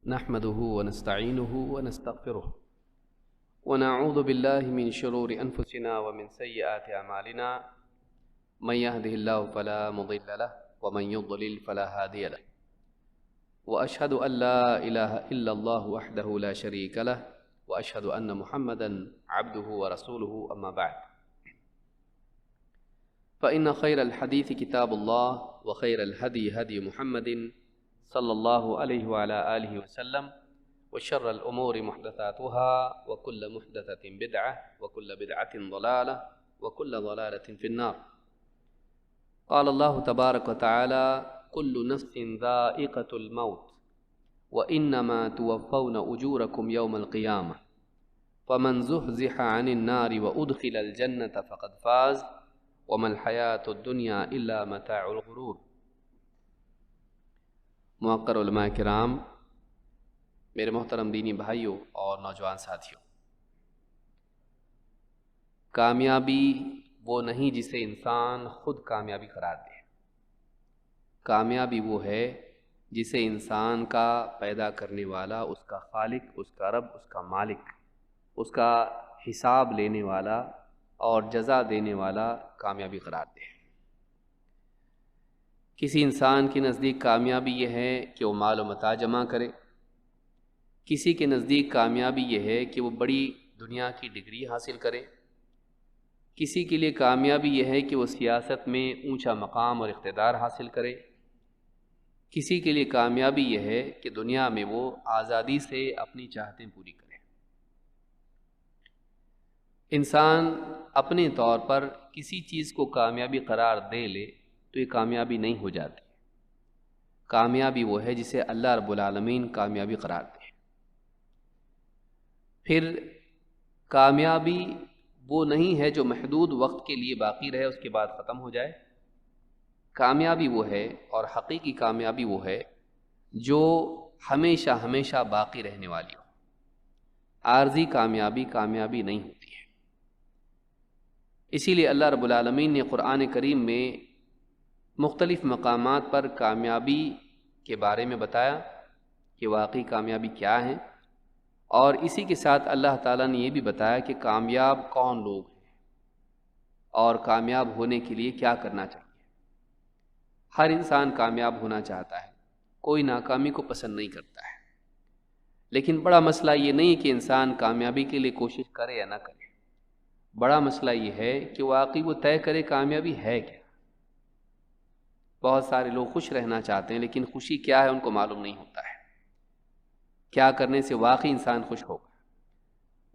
نحمده ونستعينه ونستغفره ونعوذ بالله من شرور أنفسنا ومن سيئات أعمالنا من يهده الله فلا مضل له ومن يضلل فلا هادي له وأشهد أن لا إله إلا الله وحده لا شريك له وأشهد أن محمدا عبده ورسوله أما بعد فإن خير الحديث كتاب الله وخير الهدي هدي محمد صلى الله عليه وعلى آله وسلم وشر الأمور محدثاتها وكل محدثة بدعة وكل بدعة ضلالة وكل ضلالة في النار. قال الله تبارك وتعالى: كل نفس ذائقة الموت وإنما توفون أجوركم يوم القيامة فمن زحزح عن النار وأدخل الجنة فقد فاز وما الحياة الدنيا إلا متاع الغرور. موقر علماء کرام، میرے محترم دینی بھائیوں اور نوجوان ساتھیوں، کامیابی وہ نہیں جسے انسان خود کامیابی قرار دے. کامیابی وہ ہے جسے انسان کا پیدا کرنے والا، اس کا خالق، اس کا رب، اس کا مالک، اس کا حساب لینے والا اور جزا دینے والا کامیابی قرار دے. کسی انسان کے نزدیک کامیابی یہ ہے کہ وہ مال و متاع جمع کرے، کسی کے نزدیک کامیابی یہ ہے کہ وہ بڑی دنیا کی ڈگری حاصل کرے، کسی کے لیے کامیابی یہ ہے کہ وہ سیاست میں اونچا مقام اور اقتدار حاصل کرے، کسی کے لیے کامیابی یہ ہے کہ دنیا میں وہ آزادی سے اپنی چاہتیں پوری کرے. انسان اپنے طور پر کسی چیز کو کامیابی قرار دے لے تو یہ کامیابی نہیں ہو جاتی. کامیابی وہ ہے جسے اللہ رب العالمین کامیابی قرار دے. پھر کامیابی وہ نہیں ہے جو محدود وقت کے لیے باقی رہے، اس کے بعد ختم ہو جائے. کامیابی وہ ہے، اور حقیقی کامیابی وہ ہے جو ہمیشہ ہمیشہ باقی رہنے والی ہو. عارضی کامیابی کامیابی نہیں ہوتی ہے. اسی لیے اللہ رب العالمین نے قرآن کریم میں مختلف مقامات پر کامیابی کے بارے میں بتایا کہ واقعی کامیابی کیا ہے، اور اسی کے ساتھ اللہ تعالیٰ نے یہ بھی بتایا کہ کامیاب کون لوگ ہیں اور کامیاب ہونے کے لیے کیا کرنا چاہیے. ہر انسان کامیاب ہونا چاہتا ہے، کوئی ناکامی کو پسند نہیں کرتا ہے، لیکن بڑا مسئلہ یہ نہیں کہ انسان کامیابی کے لیے کوشش کرے یا نہ کرے. بڑا مسئلہ یہ ہے کہ واقعی وہ طے کرے کامیابی ہے کیا. بہت سارے لوگ خوش رہنا چاہتے ہیں، لیکن خوشی کیا ہے ان کو معلوم نہیں ہوتا ہے. کیا کرنے سے واقعی انسان خوش ہوگا.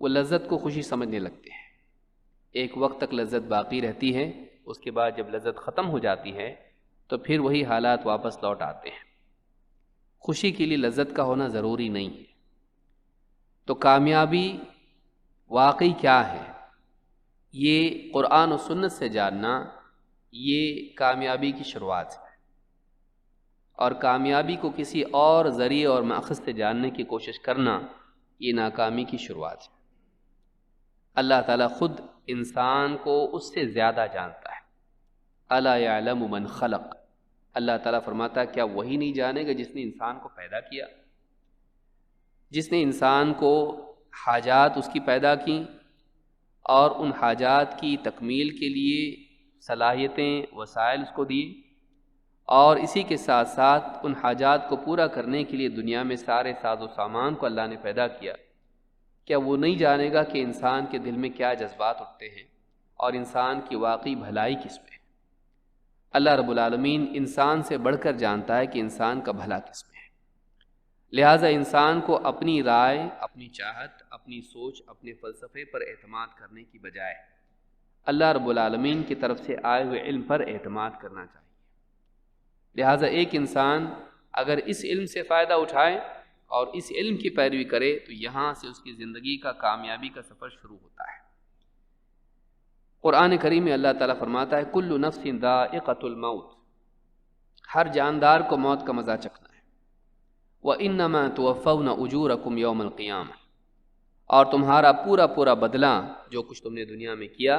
وہ لذت کو خوشی سمجھنے لگتے ہیں. ایک وقت تک لذت باقی رہتی ہے، اس کے بعد جب لذت ختم ہو جاتی ہے تو پھر وہی حالات واپس لوٹ آتے ہیں. خوشی کے لیے لذت کا ہونا ضروری نہیں ہے. تو کامیابی واقعی کیا ہے، یہ قرآن و سنت سے جاننا، یہ کامیابی کی شروعات ہے. اور کامیابی کو کسی اور ذریعے اور ماخذ سے جاننے کی کوشش کرنا، یہ ناکامی کی شروعات ہے. اللہ تعالیٰ خود انسان کو اس سے زیادہ جانتا ہے. الا یعلم من خلق. اللہ تعالیٰ فرماتا ہے کیا وہی نہیں جانے گا جس نے انسان کو پیدا کیا، جس نے انسان کو حاجات اس کی پیدا کی اور ان حاجات کی تکمیل کے لیے صلاحیتیں، وسائل اس کو دی، اور اسی کے ساتھ ساتھ ان حاجات کو پورا کرنے کے لیے دنیا میں سارے ساز و سامان کو اللہ نے پیدا کیا. کیا وہ نہیں جانے گا کہ انسان کے دل میں کیا جذبات اٹھتے ہیں اور انسان کی واقعی بھلائی کس میں ہے؟ اللہ رب العالمین انسان سے بڑھ کر جانتا ہے کہ انسان کا بھلا کس میں ہے. لہٰذا انسان کو اپنی رائے، اپنی چاہت، اپنی سوچ، اپنے فلسفے پر اعتماد کرنے کی بجائے اللہ رب العالمین کی طرف سے آئے ہوئے علم پر اعتماد کرنا چاہیے. لہٰذا ایک انسان اگر اس علم سے فائدہ اٹھائے اور اس علم کی پیروی کرے تو یہاں سے اس کی زندگی کا کامیابی کا سفر شروع ہوتا ہے. قرآن کریم میں اللہ تعالیٰ فرماتا ہے کل نفس ذائقۃ الموت. ہر جاندار کو موت کا مزہ چکھنا ہے. وَإِنَّمَا تُوَفَّوْنَ أُجُورَكُمْ يَوْمَ الْقِيَامَةِ. اور تمہارا پورا بدلہ جو کچھ تم نے دنیا میں کیا،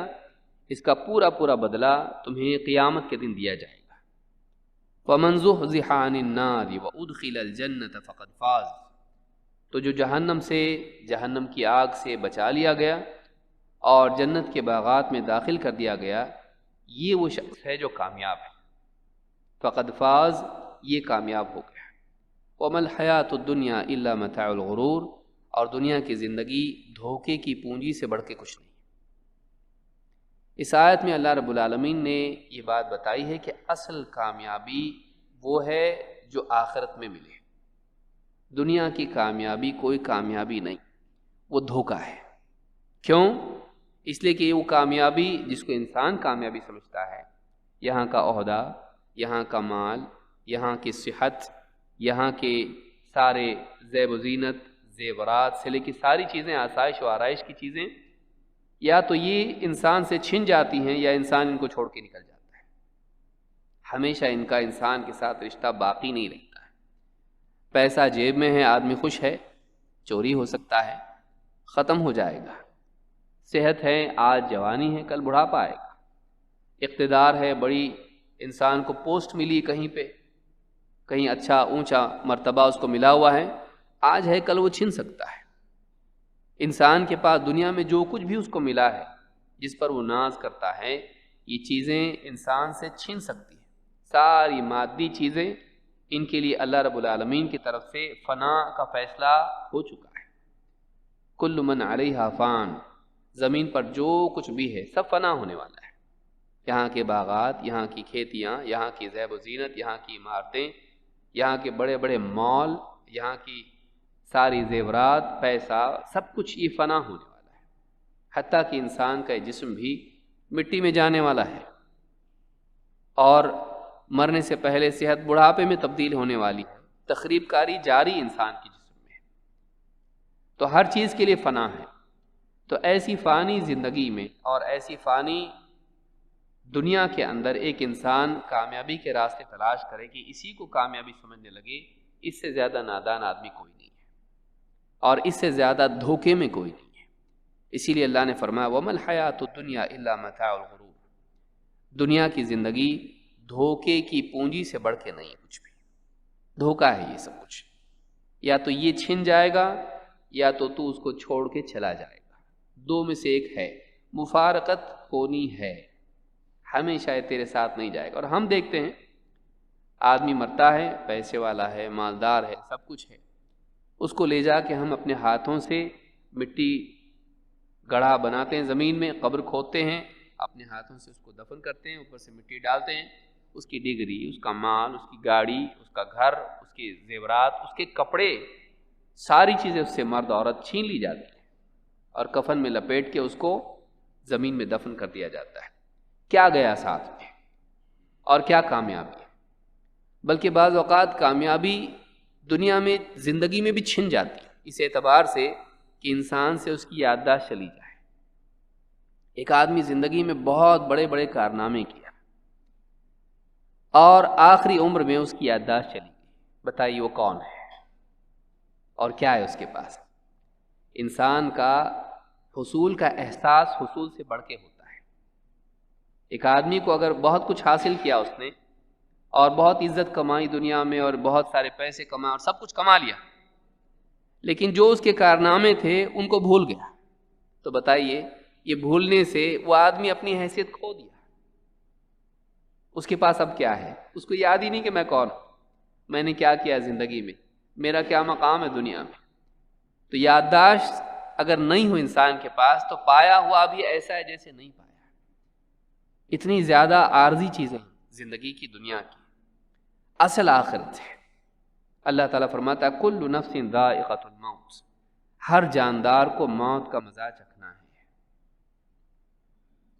اس کا پورا بدلہ تمہیں قیامت کے دن دیا جائے گا. وَمَنْ زُحْزِحَ عَنِ النَّارِ وَأُدْخِلَ الْجَنَّةَ فَقَدْ فَازَ. تو جو جہنم کی آگ سے بچا لیا گیا اور جنت کے باغات میں داخل کر دیا گیا، یہ وہ شخص ہے جو کامیاب ہے۔ فقد فاز، یہ کامیاب ہو گیا۔ وَمَا الْحَيَاةُ الدُّنْيَا إِلَّا مَتَاعُ الْغُرُورِ، اور دنیا کی زندگی دھوکے کی پونجی سے بڑھ کے کچھ نہیں۔ اس آیت میں اللہ رب العالمین نے یہ بات بتائی ہے کہ اصل کامیابی وہ ہے جو آخرت میں ملے۔ دنیا کی کامیابی کوئی کامیابی نہیں، وہ دھوکہ ہے۔ کیوں؟ اس لیے کہ وہ کامیابی جس کو انسان کامیابی سمجھتا ہے، یہاں کا عہدہ، یہاں کا مال، یہاں کی صحت، یہاں کے سارے زیب و زینت، زیورات سے لے کے ساری چیزیں، آسائش و آرائش کی چیزیں، یا تو یہ انسان سے چھن جاتی ہیں یا انسان ان کو چھوڑ کے نکل جاتا ہے۔ ہمیشہ ان کا انسان کے ساتھ رشتہ باقی نہیں رہتا ہے۔ پیسہ جیب میں ہے، آدمی خوش ہے، چوری ہو سکتا ہے، ختم ہو جائے گا۔ صحت ہے، آج جوانی ہے، کل بڑھاپا آئے گا۔ اقتدار ہے، بڑی انسان کو پوسٹ ملی کہیں پہ، کہیں اچھا اونچا مرتبہ اس کو ملا ہوا ہے، آج ہے کل وہ چھن سکتا ہے۔ انسان کے پاس دنیا میں جو کچھ بھی اس کو ملا ہے، جس پر وہ ناز کرتا ہے، یہ چیزیں انسان سے چھن سکتی ہیں۔ ساری مادی چیزیں، ان کے لیے اللہ رب العالمین کی طرف سے فنا کا فیصلہ ہو چکا ہے۔ کل من علیہا فان، زمین پر جو کچھ بھی ہے سب فنا ہونے والا ہے۔ یہاں کے باغات، یہاں کی کھیتیاں، یہاں کی زیب و زینت، یہاں کی عمارتیں، یہاں کے بڑے بڑے مال، یہاں کی ساری زیورات، پیسہ، سب کچھ یہ فنا ہونے والا ہے۔ حتیٰ کہ انسان کا جسم بھی مٹی میں جانے والا ہے، اور مرنے سے پہلے صحت بڑھاپے میں تبدیل ہونے والی ہے۔ تخریب کاری جاری انسان کے جسم میں ہے، تو ہر چیز کے لیے فنا ہے۔ تو ایسی فانی زندگی میں اور ایسی فانی دنیا کے اندر ایک انسان کامیابی کے راستے تلاش کرے کہ اسی کو کامیابی سمجھنے لگے، اس سے زیادہ نادان آدمی کوئی نہیں ہے، اور اس سے زیادہ دھوکے میں کوئی نہیں ہے۔ اسی لیے اللہ نے فرمایا وَمَا الْحَيَاةُ الدُّنْيَا إِلَّا مَتَاعُ الْغُرُورِ، دنیا کی زندگی دھوکے کی پونجی سے بڑھ کے نہیں ہے کچھ بھی۔ دھوکہ ہے یہ سب کچھ، یا تو یہ چھن جائے گا یا تو اس کو چھوڑ کے چلا جائے گا، دو میں سے ایک ہے۔ مفارقت ہونی ہے، ہمیشہ یہ تیرے ساتھ نہیں جائے گا۔ اور ہم دیکھتے ہیں آدمی مرتا ہے، پیسے والا ہے، مالدار ہے، سب کچھ ہے، اس کو لے جا کے ہم اپنے ہاتھوں سے مٹی گڑھا بناتے ہیں، زمین میں قبر کھودتے ہیں، اپنے ہاتھوں سے اس کو دفن کرتے ہیں، اوپر سے مٹی ڈالتے ہیں، اس کی ڈگری، اس کا مال، اس کی گاڑی، اس کا گھر، اس کے زیورات، اس کے کپڑے، ساری چیزیں اس سے مرد عورت چھین لی جاتی ہیں اور کفن میں لپیٹ کے اس کو زمین میں دفن کر دیا جاتا ہے۔ کیا گیا ساتھ میں، اور کیا کامیابی ہے؟ بلکہ بعض اوقات کامیابی دنیا میں زندگی میں بھی چھن جاتی ہے، اس اعتبار سے کہ انسان سے اس کی یادداشت چلی جائے۔ ایک آدمی زندگی میں بہت بڑے بڑے کارنامے کیا اور آخری عمر میں اس کی یادداشت چلی گئی، بتائیے وہ کون ہے اور کیا ہے اس کے پاس؟ انسان کا حصول کا احساس حصول سے بڑھ کے ہوتا ہے۔ ایک آدمی کو اگر بہت کچھ حاصل کیا اس نے، اور بہت عزت کمائی دنیا میں، اور بہت سارے پیسے کمائے اور سب کچھ کما لیا، لیکن جو اس کے کارنامے تھے ان کو بھول گیا، تو بتائیے یہ بھولنے سے وہ آدمی اپنی حیثیت کھو دیا۔ اس کے پاس اب کیا ہے؟ اس کو یاد ہی نہیں کہ میں کون ہوں، میں نے کیا کیا زندگی میں، میرا کیا مقام ہے دنیا میں۔ تو یادداشت اگر نہیں ہو انسان کے پاس تو پایا ہوا بھی ایسا ہے جیسے نہیں پایا۔ اتنی زیادہ عارضی چیزیں زندگی کی، دنیا کی، اصل آخرت ہے۔ اللہ تعالیٰ فرماتا ہے کل نفس ذائقۃ الموت، ہر جاندار کو موت کا مزہ چکھنا ہے،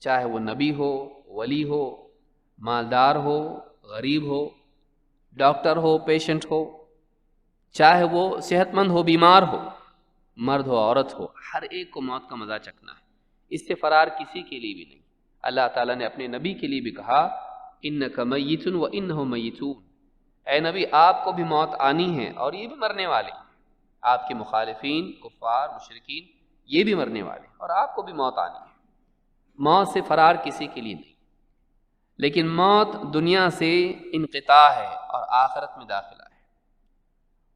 چاہے وہ نبی ہو، ولی ہو، مالدار ہو، غریب ہو، ڈاکٹر ہو، پیشنٹ ہو، چاہے وہ صحت مند ہو، بیمار ہو، مرد ہو، عورت ہو، ہر ایک کو موت کا مزہ چکھنا ہے۔ اس سے فرار کسی کے لیے بھی نہیں۔ اللہ تعالیٰ نے اپنے نبی کے لیے بھی کہا انک میت وانہم میتون، اے نبی آپ کو بھی موت آنی ہے اور یہ بھی مرنے والے ہیں، آپ کے مخالفین، کفار، مشرکین، یہ بھی مرنے والے ہیں اور آپ کو بھی موت آنی ہے۔ موت سے فرار کسی کے لیے نہیں، لیکن موت دنیا سے انقطاع ہے اور آخرت میں داخلہ ہے۔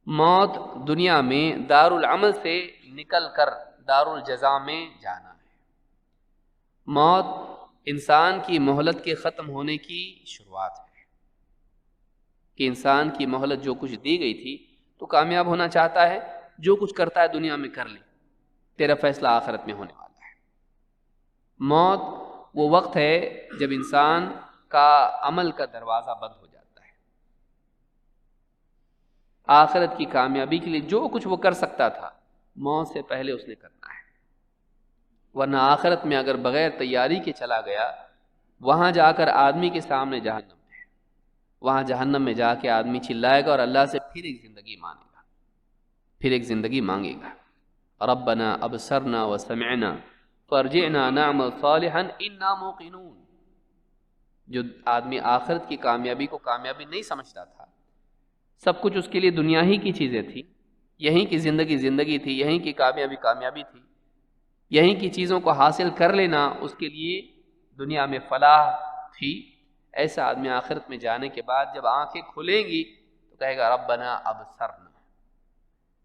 موت دنیا میں دار العمل سے نکل کر دار الجزا میں جانا ہے۔ موت انسان کی مہلت کے ختم ہونے کی شروعات ہے، کہ انسان کی مہلت جو کچھ دی گئی تھی تو کامیاب ہونا چاہتا ہے، جو کچھ کرتا ہے دنیا میں کر لے، تیرا فیصلہ آخرت میں ہونے والا ہے۔ موت وہ وقت ہے جب انسان کا عمل کا دروازہ بند ہو جاتا ہے۔ آخرت کی کامیابی کے لیے جو کچھ وہ کر سکتا تھا موت سے پہلے اس نے کرنا ہے، ورنہ آخرت میں اگر بغیر تیاری کے چلا گیا، وہاں جا کر آدمی کے سامنے جہنم ہے، وہاں جہنم میں جا کے آدمی چلائے گا اور اللہ سے پھر ایک زندگی مانگے گا، پھر ایک زندگی مانگے گا، ربنا ابصرنا وسمعنا فارجعنا نعمل صالحا انا موقنون۔ جو آدمی آخرت کی کامیابی کو کامیابی نہیں سمجھتا تھا، سب کچھ اس کے لیے دنیا ہی کی چیزیں تھی، یہیں کی زندگی تھی، یہیں کی کامیابی تھی، یہیں کی چیزوں کو حاصل کر لینا اس کے لیے دنیا میں فلاح تھی، ایسا آدمی آخرت میں جانے کے بعد جب آنکھیں کھلیں گی تو کہے گا ربنا ابصرنا،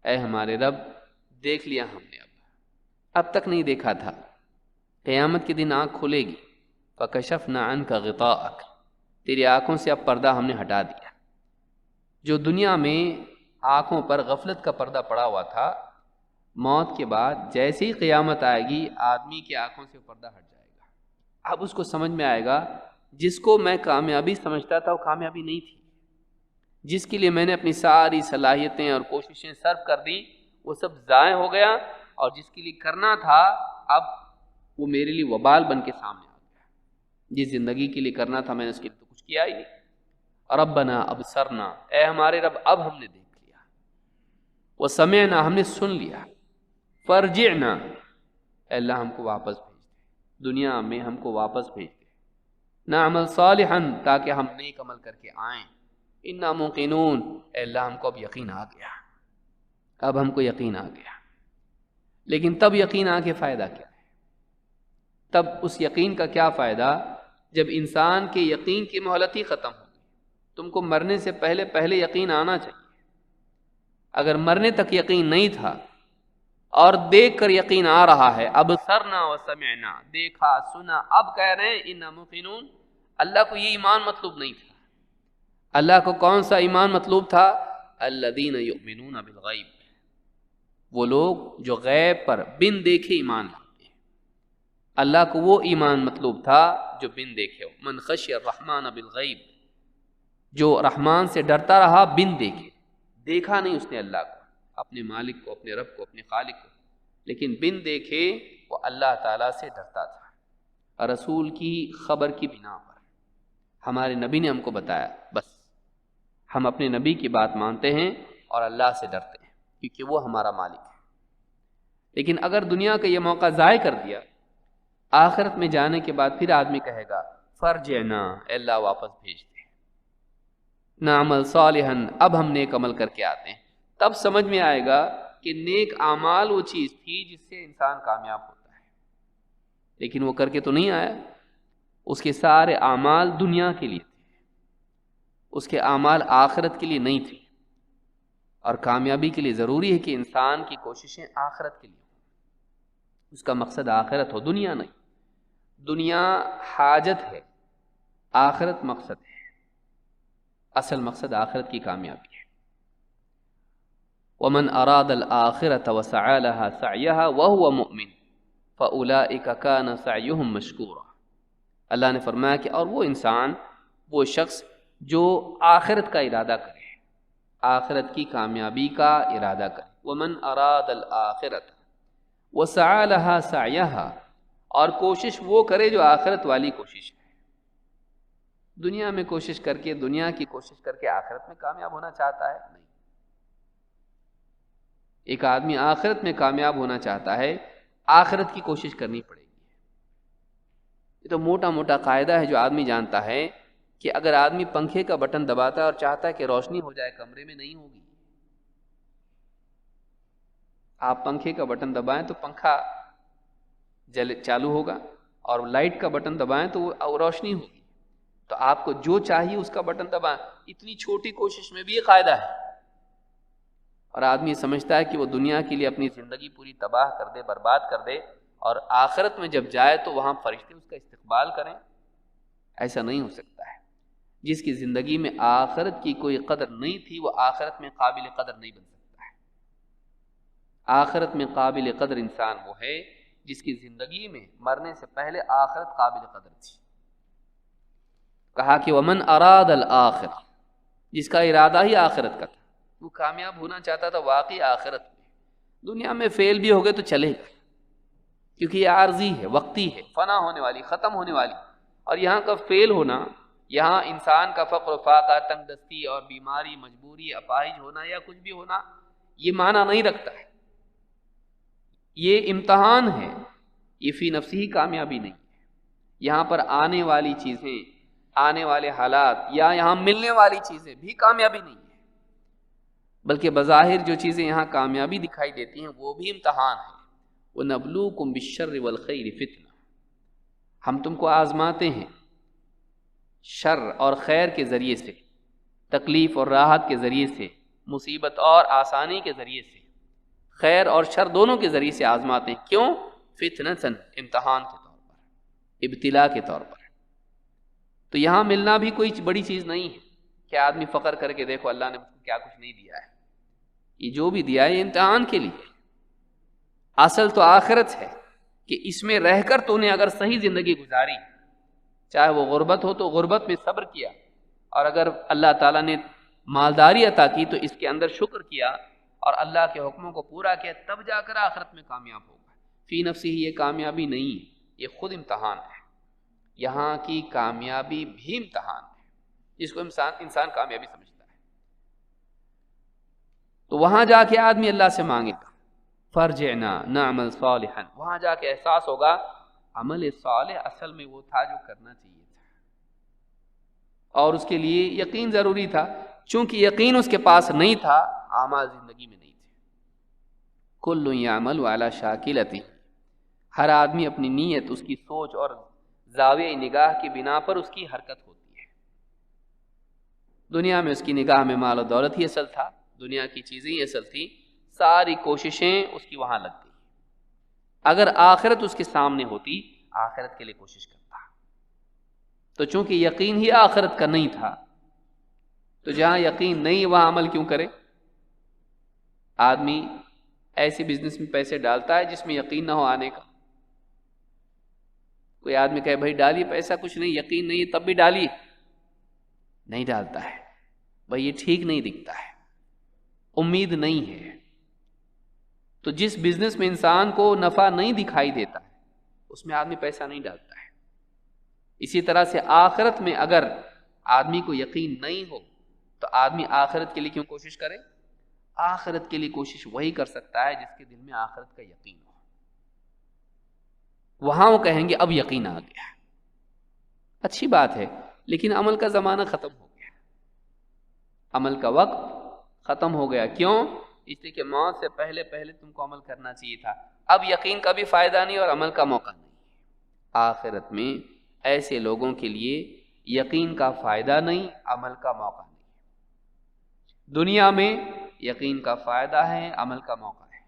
اے ہمارے رب دیکھ لیا ہم نے، اب تک نہیں دیکھا تھا، قیامت کے دن آنکھ کھلے گی، فکشفنا عنک غطاءک، تیری آنکھوں سے اب پردہ ہم نے ہٹا دیا۔ جو دنیا میں آنکھوں پر غفلت کا پردہ پڑا ہوا تھا، موت کے بعد جیسے ہی قیامت آئے گی آدمی کی آنکھوں سے پردہ ہٹ جائے گا، اب اس کو سمجھ میں آئے گا جس کو میں کامیابی سمجھتا تھا وہ کامیابی نہیں تھی، جس کے لیے میں نے اپنی ساری صلاحیتیں اور کوششیں صرف کر دیں وہ سب ضائع ہو گیا، اور جس کے لیے کرنا تھا اب وہ میرے لیے وبال بن کے سامنے آ گیا۔ جس زندگی کے لیے کرنا تھا میں نے اس کے لیے تو کچھ کیا ہی نہیں۔ ربنا ابصرنا، اے ہمارے رب اب ہم نے دیکھ لیا، وسمعنا، ہم نے سن لیا، فرجعنا، اے اللہ ہم کو واپس بھیج دے، دنیا میں ہم کو واپس بھیج دے، نعمل صالحا، تاکہ ہم نیک عمل کر کے آئیں، انا موقنون، اے اللہ ہم کو اب یقین آ گیا، اب ہم کو یقین آ گیا۔ لیکن تب یقین آ کے فائدہ کیا ہے؟ تب اس یقین کا کیا فائدہ جب انسان کے یقین کی مہلت ہی ختم ہو گئی؟ تم کو مرنے سے پہلے یقین آنا چاہیے۔ اگر مرنے تک یقین نہیں تھا اور دیکھ کر یقین آ رہا ہے، ابصرنا وسمعنا، دیکھا سنا، اب کہہ رہے ہیں انا موقنون، اللہ کو یہ ایمان مطلوب نہیں تھا۔ اللہ کو کون سا ایمان مطلوب تھا؟ الذین یؤمنون بالغیب، وہ لوگ جو غیب پر بن دیکھے ایمان لاتے ہیں۔ اللہ کو وہ ایمان مطلوب تھا جو بن دیکھے ہو، من خشی الرحمن بالغیب، جو رحمان سے ڈرتا رہا بن دیکھے، دیکھا نہیں اس نے اللہ کو، اپنے مالک کو، اپنے رب کو، اپنے خالق کو، لیکن بن دیکھے وہ اللہ تعالیٰ سے ڈرتا تھا، رسول کی خبر کی بنا پر۔ ہمارے نبی نے ہم کو بتایا، بس ہم اپنے نبی کی بات مانتے ہیں اور اللہ سے ڈرتے ہیں کیونکہ وہ ہمارا مالک ہے۔ لیکن اگر دنیا کا یہ موقع ضائع کر دیا، آخرت میں جانے کے بعد پھر آدمی کہے گا فرجعنا، اے اللہ واپس بھیج دے، نعمل صالحا، اب ہم نیک عمل کر کے آتے ہیں۔ تب سمجھ میں آئے گا کہ نیک اعمال وہ چیز تھی جس سے انسان کامیاب ہوتا ہے، لیکن وہ کر کے تو نہیں آیا، اس کے سارے اعمال دنیا کے لیے تھے، اس کے اعمال آخرت کے لیے نہیں تھے، اور کامیابی کے لیے ضروری ہے کہ انسان کی کوششیں آخرت کے لیے ہوں، اس کا مقصد آخرت ہو، دنیا نہیں۔ دنیا حاجت ہے، آخرت مقصد ہے، اصل مقصد آخرت کی کامیابی ہے۔ وَمَنْ أَرَادَ الْآخِرَةَ وَسَعَى لَهَا سَعْيَهَا وَهُوَ مُؤْمِنٌ فَأُولَئِكَ كَانَ سَعْيُهُمْ مَشْكُورًا۔ اللہ نے فرمایا کہ اور وہ انسان، وہ شخص جو آخرت کا ارادہ کرے، آخرت کی کامیابی کا ارادہ کرے، وَمَنْ أَرَادَ الْآخِرَةَ وَسَعَى لَهَا سَعْيَهَا، اور کوشش وہ کرے جو آخرت والی کوشش ہے۔ دنیا میں کوشش کر کے، دنیا کی کوشش کر کے آخرت میں کامیاب ہونا چاہتا ہے؟ نہیں۔ ایک آدمی آخرت میں کامیاب ہونا چاہتا ہے، آخرت کی کوشش کرنی پڑے گی۔ یہ تو موٹا موٹا قاعدہ ہے جو آدمی جانتا ہے کہ اگر آدمی پنکھے کا بٹن دباتا ہے اور چاہتا ہے کہ روشنی ہو جائے کمرے میں، نہیں ہوگی۔ آپ پنکھے کا بٹن دبائیں تو پنکھا چالو ہوگا، اور لائٹ کا بٹن دبائیں تو وہ روشنی ہوگی۔ تو آپ کو جو چاہیے اس کا بٹن دبائیں۔ اتنی چھوٹی کوشش میں بھی یہ قاعدہ ہے، اور آدمی سمجھتا ہے کہ وہ دنیا کے لیے اپنی زندگی پوری تباہ کر دے، برباد کر دے، اور آخرت میں جب جائے تو وہاں فرشتے اس کا استقبال کریں۔ ایسا نہیں ہو سکتا ہے۔ جس کی زندگی میں آخرت کی کوئی قدر نہیں تھی، وہ آخرت میں قابل قدر نہیں بن سکتا ہے۔ آخرت میں قابل قدر انسان وہ ہے جس کی زندگی میں مرنے سے پہلے آخرت قابل قدر تھی۔ کہا کہ ومن اراد الآخرہ، جس کا ارادہ ہی آخرت کا تھا، وہ کامیاب ہونا چاہتا تھا واقعی آخرت میں۔ دنیا میں فیل بھی ہو گئے تو چلے گا، کیونکہ یہ عارضی ہے، وقتی ہے، فنا ہونے والی، ختم ہونے والی۔ اور یہاں کا فیل ہونا، یہاں انسان کا فقر و فاقہ، تنگ دستی اور بیماری، مجبوری، اپاہج ہونا یا کچھ بھی ہونا، یہ معنی نہیں رکھتا ہے۔ یہ امتحان ہے، یہ فی نفسی ہی کامیابی نہیں ہے۔ یہاں پر آنے والی چیزیں، آنے والے حالات یا یہاں ملنے والی چیزیں بھی کامیابی نہیں ہے، بلکہ بظاہر جو چیزیں یہاں کامیابی دکھائی دیتی ہیں وہ بھی امتحان ہے۔ وَنَبْلُوكُمْ بِالشَّرِّ وَالْخَيْرِ فِتْنَةً، ہم تم کو آزماتے ہیں شر اور خیر کے ذریعے سے، تکلیف اور راحت کے ذریعے سے، مصیبت اور آسانی کے ذریعے سے، خیر اور شر دونوں کے ذریعے سے آزماتے ہیں۔ کیوں؟ فتنةً، امتحان کے طور پر، ابتلا کے طور پر۔ تو یہاں ملنا بھی کوئی بڑی چیز نہیں ہے کہ آدمی فخر کر کے دیکھو اللہ نے مجھ کو کیا کچھ نہیں دیا ہے۔ یہ جو بھی دیا ہے یہ امتحان کے لیے۔ اصل تو آخرت ہے کہ اس میں رہ کر تو نے اگر صحیح زندگی گزاری، چاہے وہ غربت ہو تو غربت میں صبر کیا، اور اگر اللہ تعالیٰ نے مالداری عطا کی تو اس کے اندر شکر کیا اور اللہ کے حکموں کو پورا کیا، تب جا کر آخرت میں کامیاب ہوگا۔ فی نفسی ہی یہ کامیابی نہیں ہے، یہ خود امتحان ہے۔ یہاں کی کامیابی بھی امتحان ہے، جس کو انسان کامیابی سمجھتا ہے۔ تو وہاں جا کے آدمی اللہ سے مانگے گا، فرجعنا نعمل صالحا، وہاں جا کے احساس ہوگا عمل صالح اصل میں وہ تھا جو کرنا چاہیے تھا، اور اس کے لیے یقین ضروری تھا۔ چونکہ یقین اس کے پاس نہیں تھا، اعمال زندگی میں نہیں تھے۔ کل یعمل علی شاکلتہ، ہر آدمی اپنی نیت، اس کی سوچ اور زاویہ نگاہ کی بنا پر اس کی حرکت ہوتی ہے۔ دنیا میں اس کی نگاہ میں مال و دولت ہی اصل تھا، دنیا کی چیزیں ہی اصل تھی، ساری کوششیں اس کی وہاں لگ گئی۔ اگر آخرت اس کے سامنے ہوتی، آخرت کے لیے کوشش کرتا۔ تو چونکہ یقین ہی آخرت کا نہیں تھا، تو جہاں یقین نہیں وہاں عمل کیوں کرے؟ آدمی ایسے بزنس میں پیسے ڈالتا ہے جس میں یقین نہ ہو آنے کا۔ کوئی آدمی کہے بھائی ڈالیے پیسہ، کچھ نہیں، یقین نہیں ہے تب بھی ڈالیے، نہیں ڈالتا ہے، بھائی یہ ٹھیک نہیں دکھتا ہے، امید نہیں ہے۔ تو جس بزنس میں انسان کو نفع نہیں دکھائی دیتا ہے اس میں آدمی پیسہ نہیں ڈالتا ہے۔ اسی طرح سے آخرت میں اگر آدمی کو یقین نہیں ہو تو آدمی آخرت کے لیے کیوں کوشش کرے؟ آخرت کے لیے کوشش وہی کر سکتا ہے جس کے دل میں آخرت کا یقین ہو۔ وہاں وہ کہیں گے اب یقین آ گیا، اچھی بات ہے، لیکن عمل کا زمانہ ختم ہو گیا، عمل کا وقت ختم ہو گیا۔ کیوں؟ اس لیے کہ موت سے پہلے تم کو عمل کرنا چاہیے تھا۔ اب یقین کا بھی فائدہ نہیں اور عمل کا موقع نہیں۔ آخرت میں ایسے لوگوں کے لیے یقین کا فائدہ نہیں، عمل کا موقع نہیں۔ دنیا میں یقین کا فائدہ ہے، عمل کا موقع ہے،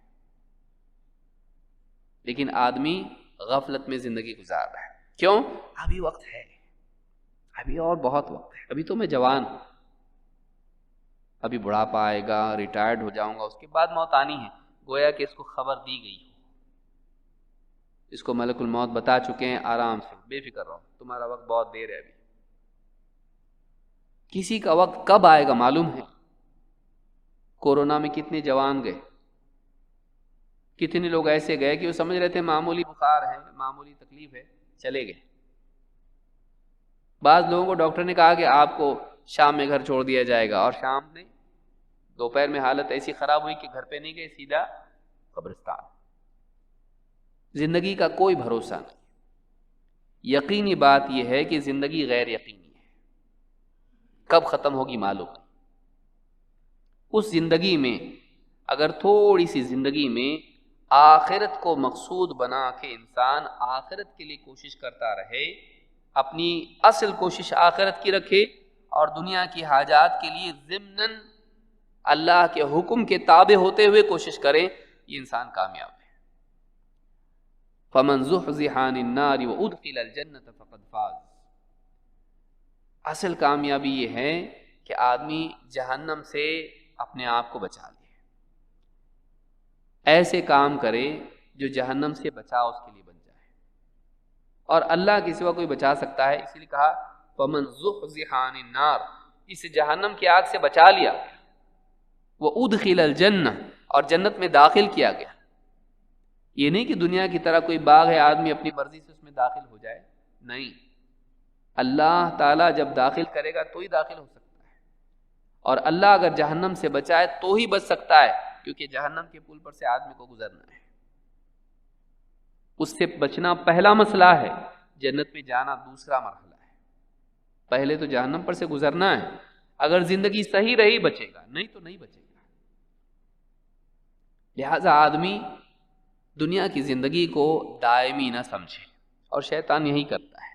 لیکن آدمی غفلت میں زندگی گزار رہا ہے۔ کیوں؟ ابھی وقت ہے، ابھی اور بہت وقت ہے، ابھی تو میں جوان ہوں، ابھی بڑھاپا آئے گا، ریٹائرڈ ہو جاؤں گا، اس کے بعد موت آنی ہے۔ گویا کہ اس کو خبر دی گئی ہو، اس کو ملک الموت بتا چکے ہیں، آرام سے بے فکر رہو، تمہارا وقت بہت دیر ہے ابھی۔ کسی کا وقت کب آئے گا معلوم ہے؟ کورونا میں کتنے جوان گئے، کتنے لوگ ایسے گئے کہ وہ سمجھ رہے تھے معمولی بخار ہے، معمولی تکلیف ہے، چلے گئے۔ بعض لوگوں کو ڈاکٹر نے کہا کہ آپ کو شام میں گھر چھوڑ دیا جائے گا، اور شام میں دوپہر میں حالت ایسی خراب ہوئی کہ گھر پہ نہیں گئے، سیدھا قبرستان۔ زندگی کا کوئی بھروسہ نہیں۔ یقینی بات یہ ہے کہ زندگی غیر یقینی ہے، کب ختم ہوگی معلوم نہیں۔ اس زندگی میں اگر تھوڑی سی زندگی میں آخرت کو مقصود بنا کے انسان آخرت کے لیے کوشش کرتا رہے، اپنی اصل کوشش آخرت کی رکھے، اور دنیا کی حاجات کے لیے ضمناً اللہ کے حکم کے تابع ہوتے ہوئے کوشش کریں، یہ انسان کامیاب ہے۔ فَمَنْ زُحْزِحَ عَنِ النَّارِ وَأُدْخِلَ الْجَنَّةَ فَقَدْ فَازَ۔ اصل کامیابی یہ ہے کہ آدمی جہنم سے اپنے آپ کو بچا لے، ایسے کام کرے جو جہنم سے بچا اس کے لیے بن جائے، اور اللہ کے سوا کوئی بچا سکتا ہے، اس لیے کہا فَمَنْ زُحْزِحَ عَنِ النَّارِ، اس جہنم کی آگ سے بچا لیا گیا، وَأُدْخِلَ الْجَنَّةَ، اور جنت میں داخل کیا گیا۔ یہ نہیں کہ دنیا کی طرح کوئی باغ ہے آدمی اپنی مرضی سے اس میں داخل ہو جائے، نہیں، اللہ تعالیٰ جب داخل کرے گا تو ہی داخل ہو سکتا ہے، اور اللہ اگر جہنم سے بچائے تو ہی بچ سکتا ہے، کیونکہ جہنم کے پل پر سے آدمی کو گزرنا ہے، اس سے بچنا پہلا مسئلہ ہے، جنت میں جانا دوسرا مرحلہ ہے۔ پہلے تو جہنم پر سے گزرنا ہے، اگر زندگی صحیح رہی بچے گا، نہیں تو نہیں بچے گا۔ لہذا آدمی دنیا کی زندگی کو دائمی نہ سمجھے، اور شیطان یہی کرتا ہے،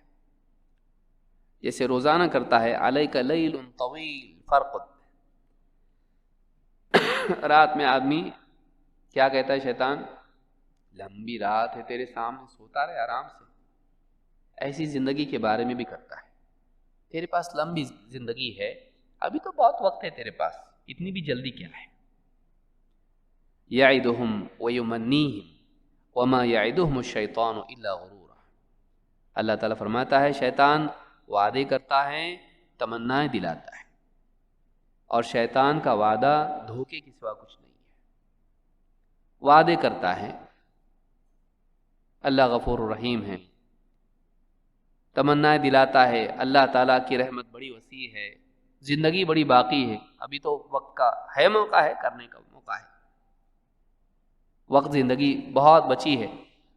جیسے روزانہ کرتا ہے، علیک لیل طویل فرقد، رات میں آدمی کیا کہتا ہے شیطان، لمبی رات ہے تیرے سامنے، سوتا رہے آرام سے۔ ایسی زندگی کے بارے میں بھی کرتا ہے، تیرے پاس لمبی زندگی ہے، ابھی تو بہت وقت ہے تیرے پاس، اتنی بھی جلدی کیا ہے۔ یعدہم ویمنیہم وما یعدہم الشیطان الا غرورا، اللہ تعالیٰ فرماتا ہے شیطان وعدے کرتا ہے، تمنائیں دلاتا ہے، اور شیطان کا وعدہ دھوکے کے سوا کچھ نہیں ہے۔ وعدے کرتا ہے، اللہ غفور الرحیم ہے، تمنائیں دلاتا ہے، اللہ تعالیٰ کی رحمت بڑی وسیع ہے، زندگی بڑی باقی ہے، ابھی تو وقت کا ہے، موقع ہے، کرنے کا موقع ہے، وقت زندگی بہت بچی ہے،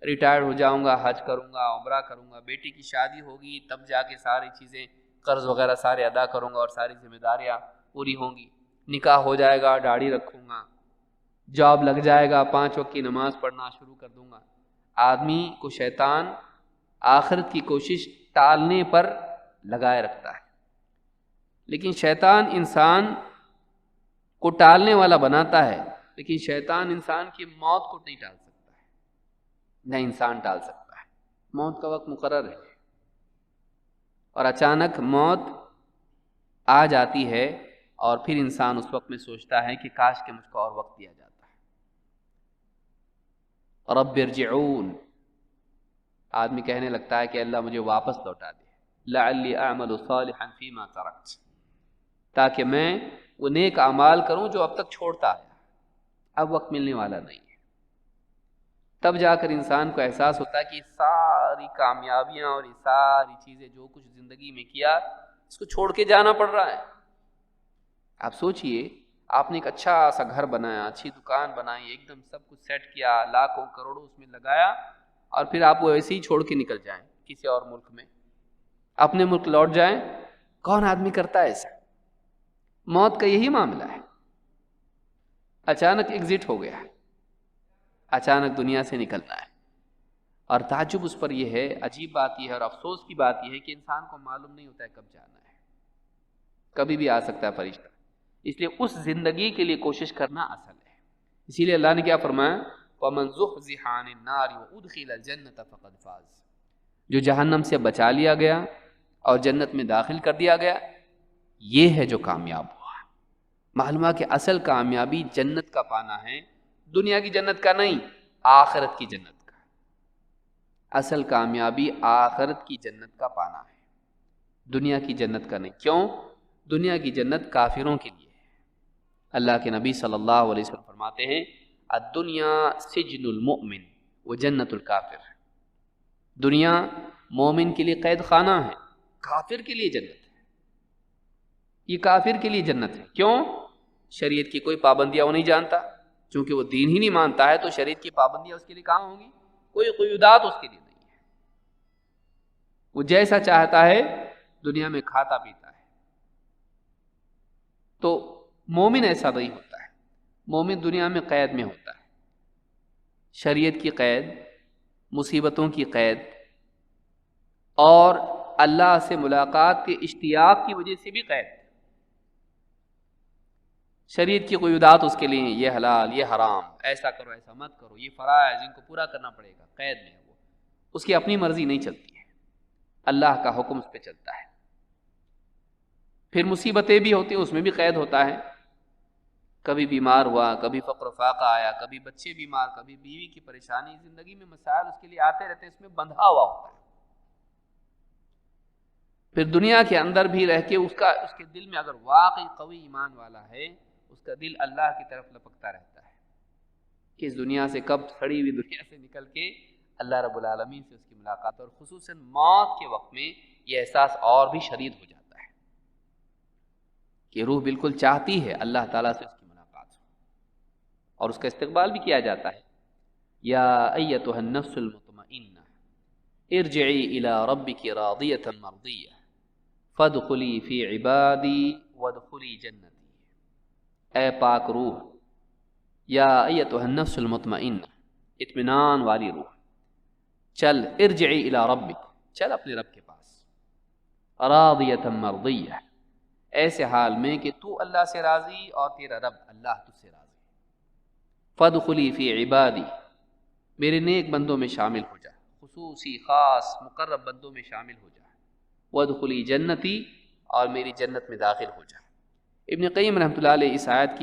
ریٹائر ہو جاؤں گا، حج کروں گا، عمرہ کروں گا، بیٹی کی شادی ہوگی تب جا کے ساری چیزیں، قرض وغیرہ سارے ادا کروں گا اور ساری ذمہ داریاں پوری ہوں گی، نکاح ہو جائے گا، داڑھی رکھوں گا، جاب لگ جائے گا، 5 وقت کی نماز پڑھنا شروع کر دوں گا۔ آدمی کو شیطان آخرت کی کوشش ٹالنے پر لگائے رکھتا ہے، لیکن شیطان انسان کو ٹالنے والا بناتا ہے، لیکن شیطان انسان کی موت کو نہیں ٹال سکتا ہے، نہ انسان ٹال سکتا ہے۔ موت کا وقت مقرر ہے، اور اچانک موت آ جاتی ہے، اور پھر انسان اس وقت میں سوچتا ہے کہ کاش کہ مجھ کو اور وقت دیا جاتا ہے۔ رب ارجعون، آدمی کہنے لگتا ہے کہ اللہ مجھے واپس لوٹا دے، لعلی اعمل صالحا فیما ترکت، تاکہ میں وہ نیک اعمال کروں جو اب تک چھوڑتا آیا، اب وقت ملنے والا نہیں ہے۔ تب جا کر انسان کو احساس ہوتا ہے کہ ساری کامیابیاں اور یہ ساری چیزیں جو کچھ زندگی میں کیا، اس کو چھوڑ کے جانا پڑ رہا ہے۔ آپ سوچئے، آپ نے ایک اچھا سا گھر بنایا، اچھی دکان بنائی، ایک دم سب کچھ سیٹ کیا، لاکھوں کروڑوں اس میں لگایا، اور پھر آپ وہ ایسے ہی چھوڑ کے نکل جائیں کسی اور ملک میں، اپنے ملک لوٹ جائیں۔ کون آدمی کرتا ہے ایسا؟ موت کا یہی معاملہ ہے، اچانک ایگزٹ ہو گیا، اچانک دنیا سے نکلنا ہے، اور تعجب اس پر یہ ہے، عجیب بات یہ ہے اور افسوس کی بات یہ ہے کہ انسان کو معلوم نہیں ہوتا ہے کب جانا ہے، کبھی بھی آ سکتا ہے فرشتہ، اس لیے اس زندگی کے لیے کوشش کرنا اصل ہے۔ اسی لیے اللہ نے کیا فرمایا، وَمَنْ زُحْزِحَ عَنِ النَّارِ وَأُدْخِلَ الْجَنَّةَ فَقَدْ فَازَ، جو جہنم سے بچا لیا گیا اور جنت میں داخل کر دیا گیا، یہ ہے جو کامیاب ہوا۔ معلوم ہے کہ اصل کامیابی جنت کا پانا ہے، دنیا کی جنت کا نہیں، آخرت کی جنت کا۔ اصل کامیابی آخرت کی جنت کا پانا ہے، دنیا کی جنت کا نہیں۔ کیوں؟ دنیا کی جنت کافروں کے لیے ہے۔ اللہ کے نبی صلی اللہ علیہ وسلم فرماتے ہیں، الدنیا سجن المؤمن وجنت الکافر، دنیا مومن کے لیے قید خانہ ہے، کافر کے لیے جنت ہے۔ یہ کافر کے لیے جنت ہے، کیوں؟ شریعت کی کوئی پابندیاں وہ نہیں جانتا، چونکہ وہ دین ہی نہیں مانتا ہے، تو شریعت کی پابندیاں اس کے لیے کہاں ہوں گی؟ کوئی قیودات اس کے لیے نہیں ہے، وہ جیسا چاہتا ہے دنیا میں کھاتا پیتا ہے۔ تو مومن ایسا نہیں ہوتا ہے، مومن دنیا میں قید میں ہوتا ہے، شریعت کی قید، مصیبتوں کی قید، اور اللہ سے ملاقات کے اشتیاق کی وجہ سے بھی قید۔ شریعت کی قیودات اس کے لیے ہیں، یہ حلال، یہ حرام، ایسا کرو، ایسا مت کرو، یہ فرائض ان کو پورا کرنا پڑے گا، قید میں ہے وہ، اس کی اپنی مرضی نہیں چلتی ہے، اللہ کا حکم اس پہ چلتا ہے۔ پھر مصیبتیں بھی ہوتی ہیں، اس میں بھی قید ہوتا ہے، کبھی بیمار ہوا، کبھی فقر و فاقہ آیا، کبھی بچے بیمار، کبھی بیوی کی پریشانی، زندگی میں مسائل اس کے لیے آتے رہتے ہیں، اس میں بندھا ہوا ہوتا ہے۔ پھر دنیا کے اندر بھی رہ کے اس کے دل میں اگر واقعی قوی ایمان والا ہے، اس کا دل اللہ کی طرف لپکتا رہتا ہے کہ اس دنیا سے کب سڑی ہوئی دنیا سے نکل کے اللہ رب العالمین سے اس کی ملاقات، اور خصوصاً موت کے وقت میں یہ احساس اور بھی شدید ہو جاتا ہے کہ روح بالکل چاہتی ہے اللہ تعالیٰ سے اس کی ملاقات ہو، اور اس کا استقبال بھی کیا جاتا ہے۔ یا ایتھا النفس المطمئنہ ارجعی الی ربک راضیۃ مرضیہ فادخلی فی عبادی وادخلی جنتی، اے پاک روح، یا ایتھا النفس المطمئنہ، اطمینان والی روح، چل ارجعی الی ربک، چل اپنے رب کے پاس، راضیۃ مرضیہ، ایسے حال میں کہ تو اللہ سے راضی اور تیرا رب اللہ تجھ سے راضی، فادخلی فی عبادی، میرے نیک بندوں میں شامل ہو جا، خصوصی خاص مقرب بندوں میں شامل ہو جا، وادخلی جنتی، اور میری جنت میں داخل ہو جا۔ ابن قیم رحمۃ اللہ علیہ اس آیت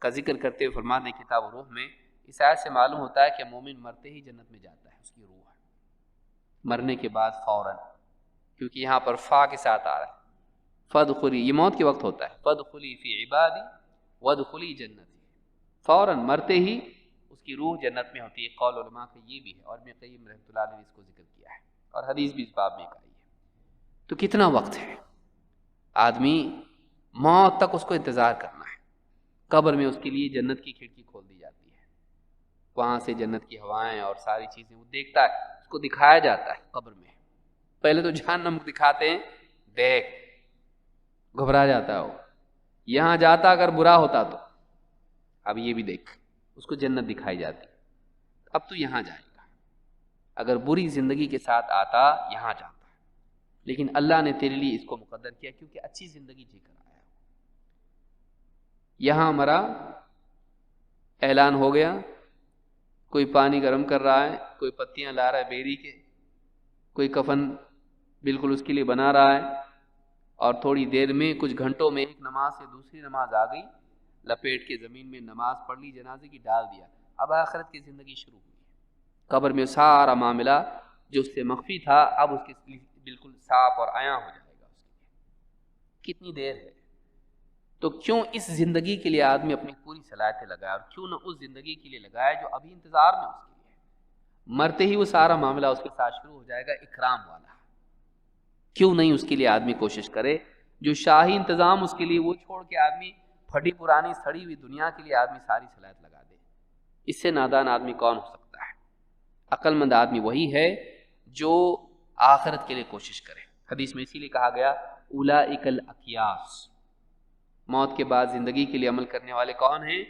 کا ذکر کرتے ہوئے فرماتے ہیں کتاب روح میں، اس آیت سے معلوم ہوتا ہے کہ مومن مرتے ہی جنت میں جاتا ہے، اس کی روح مرنے کے بعد فوراً، کیونکہ یہاں پر فا کے ساتھ آ رہا ہے، فادخلی، یہ موت کے وقت ہوتا ہے، فادخلی فی عبادی وادخلی جنتی، فوراً مرتے ہی اس کی روح جنت میں ہوتی ہے۔ قول علماء کا یہ بھی ہے، اور ابن قیم رحمۃ اللہ علیہ نے اس کو ذکر کیا ہے، اور حدیث بھی اس باب میں آئی ہے۔ تو کتنا وقت ہے، آدمی موت تک اس کو انتظار کرنا ہے۔ قبر میں اس کے لیے جنت کی کھڑکی کھول دی جاتی ہے، وہاں سے جنت کی ہوائیں اور ساری چیزیں وہ دیکھتا ہے، اس کو دکھایا جاتا ہے قبر میں۔ پہلے تو جہنم دکھاتے ہیں، دیکھ، گھبرا جاتا ہے وہ، یہاں جاتا اگر برا ہوتا تو، اب یہ بھی دیکھ، اس کو جنت دکھائی جاتی، اب تو یہاں جائے گا، اگر بری زندگی کے ساتھ آتا یہاں جاتا، لیکن اللہ نے تیرے لیے اس کو مقدر کیا کیونکہ اچھی زندگی جی کر آیا، یہاں مرا، اعلان ہو گیا، کوئی پانی گرم کر رہا ہے، کوئی پتیاں لا رہا ہے بیری کے، کوئی کفن بالکل اس کے لیے بنا رہا ہے، اور تھوڑی دیر میں، کچھ گھنٹوں میں ایک نماز سے دوسری نماز آ گئی، لپیٹ کے زمین میں نماز پڑھ لی جنازے کی، ڈال دیا، اب آخرت کی زندگی شروع ہوئی ہے۔ قبر میں سارا معاملہ جو اس سے مخفی تھا اب اس کے لیے بالکل صاف اور عیاں ہو جائے گا اس کے لیے۔ کتنی دیر ہے، تو کیوں اس زندگی کے لیے آدمی اپنی پوری صلاحیتیں لگائے، اور کیوں نہ اس زندگی کے لیے لگائے جو ابھی انتظار میں اس کے لیے، مرتے ہی وہ سارا معاملہ اس کے ساتھ شروع ہو جائے گا اکرام والا، کیوں نہیں اس کے لیے آدمی کوشش کرے، جو شاہی انتظام اس کے لیے وہ چھوڑ کے آدمی پھٹی پرانی سڑی ہوئی دنیا کے لیے آدمی ساری صلاحیت لگا دے۔ اس سے نادان آدمی کون ہو سکتا ہے؟ عقل مند آدمی وہی ہے جو آخرت کے لیے کوشش کرے۔ حدیث میں اسی لیے کہا گیا اولئک الاکیاس، موت کے بعد زندگی کے لیے عمل کرنے والے کون ہیں؟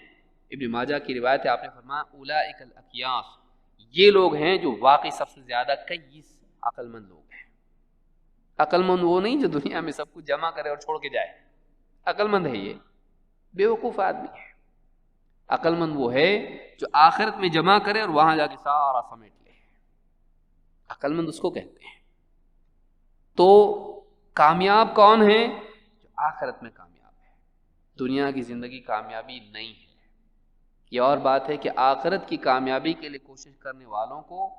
ابن ماجہ کی روایت ہے، آپ نے فرمایا اولئک الاکیاس، یہ لوگ ہیں جو واقعی سب سے زیادہ کیس عقل مند لوگ ہیں۔ عقل مند وہ نہیں جو دنیا میں سب کچھ جمع کرے اور چھوڑ کے جائے، عقل مند ہے یہ، بیوقوف آدمی ہے۔ عقل مند وہ ہے جو آخرت میں جمع کرے اور وہاں جا کے سارا سمیٹ لے، عقل مند اس کو کہتے ہیں۔ تو کامیاب کون ہے؟ جو آخرت میں کامیاب ہے، دنیا کی زندگی کامیابی نہیں ہے۔ یہ اور بات ہے کہ آخرت کی کامیابی کے لیے کوشش کرنے والوں کو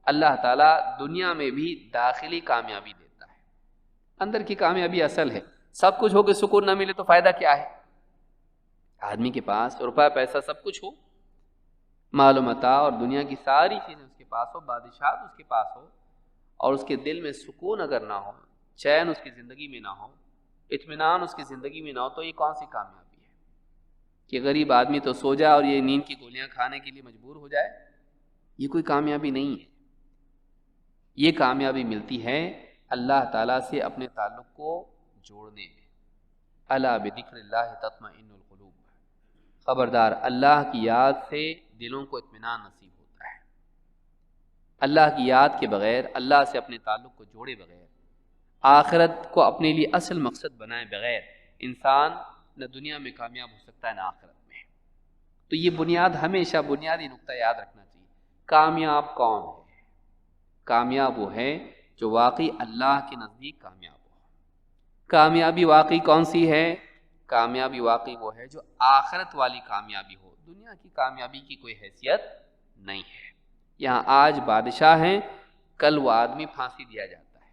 اللہ تعالیٰ دنیا میں بھی داخلی کامیابی دیتا ہے، اندر کی کامیابی اصل ہے۔ سب کچھ ہو کے سکون نہ ملے تو فائدہ کیا ہے؟ آدمی کے پاس روپے پیسہ سب کچھ ہو، مال و متاع اور دنیا کی ساری چیزیں اس کے پاس ہو، بادشاہت اس کے پاس ہو، اور اس کے دل میں سکون اگر نہ ہو، چین اس کی زندگی میں نہ ہو، اطمینان اس کی زندگی میں نہ ہو، تو یہ کون سی کامیابی ہے؟ کہ غریب آدمی تو سو جائے اور یہ نیند کی گولیاں کھانے کے لیے مجبور ہو جائے، یہ کوئی کامیابی نہیں ہے۔ یہ کامیابی ملتی ہے اللہ تعالیٰ سے اپنے تعلق کو جوڑنے میں۔ الا بذکر اللہ تطمئن القلوب، خبردار اللہ کی یاد سے دلوں کو اطمینان نصیب ہوتا ہے۔ اللہ کی یاد کے بغیر، اللہ سے اپنے تعلق کو جوڑے بغیر، آخرت کو اپنے لیے اصل مقصد بنائے بغیر انسان نہ دنیا میں کامیاب ہو سکتا ہے نہ آخرت میں۔ تو یہ بنیاد، ہمیشہ بنیادی نقطہ یاد رکھنا چاہیے۔ کامیاب کون ہے؟ کامیاب وہ ہے جو واقعی اللہ کے نزدیک کامیاب ہو۔ کامیابی واقعی کون سی ہے؟ کامیابی واقعی وہ ہے جو آخرت والی کامیابی ہو، دنیا کی کامیابی کی کوئی حیثیت نہیں ہے۔ یہاں آج بادشاہ ہیں، کل وہ آدمی پھانسی دیا جاتا ہے۔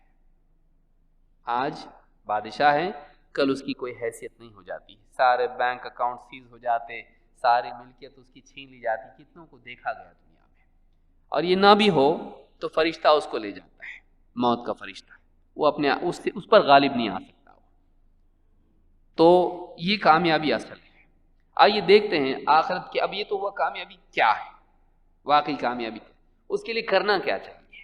آج بادشاہ ہیں، کل اس کی کوئی حیثیت نہیں ہو جاتی، سارے بینک اکاؤنٹ سیز ہو جاتے، ساری ملکیت اس کی چھین لی جاتی۔ کتنوں کو دیکھا گیا دنیا میں۔ اور یہ نہ بھی ہو تو فرشتہ اس کو لے جاتا ہے، موت کا فرشتہ، وہ اپنے اس پر غالب نہیں آ سکتا۔ تو یہ کامیابی اصل ہے۔ آئیے دیکھتے ہیں آخرت کی، اب یہ تو وہ کامیابی کیا ہے، واقعی کامیابی کیا، اس کے لیے کرنا کیا چاہیے۔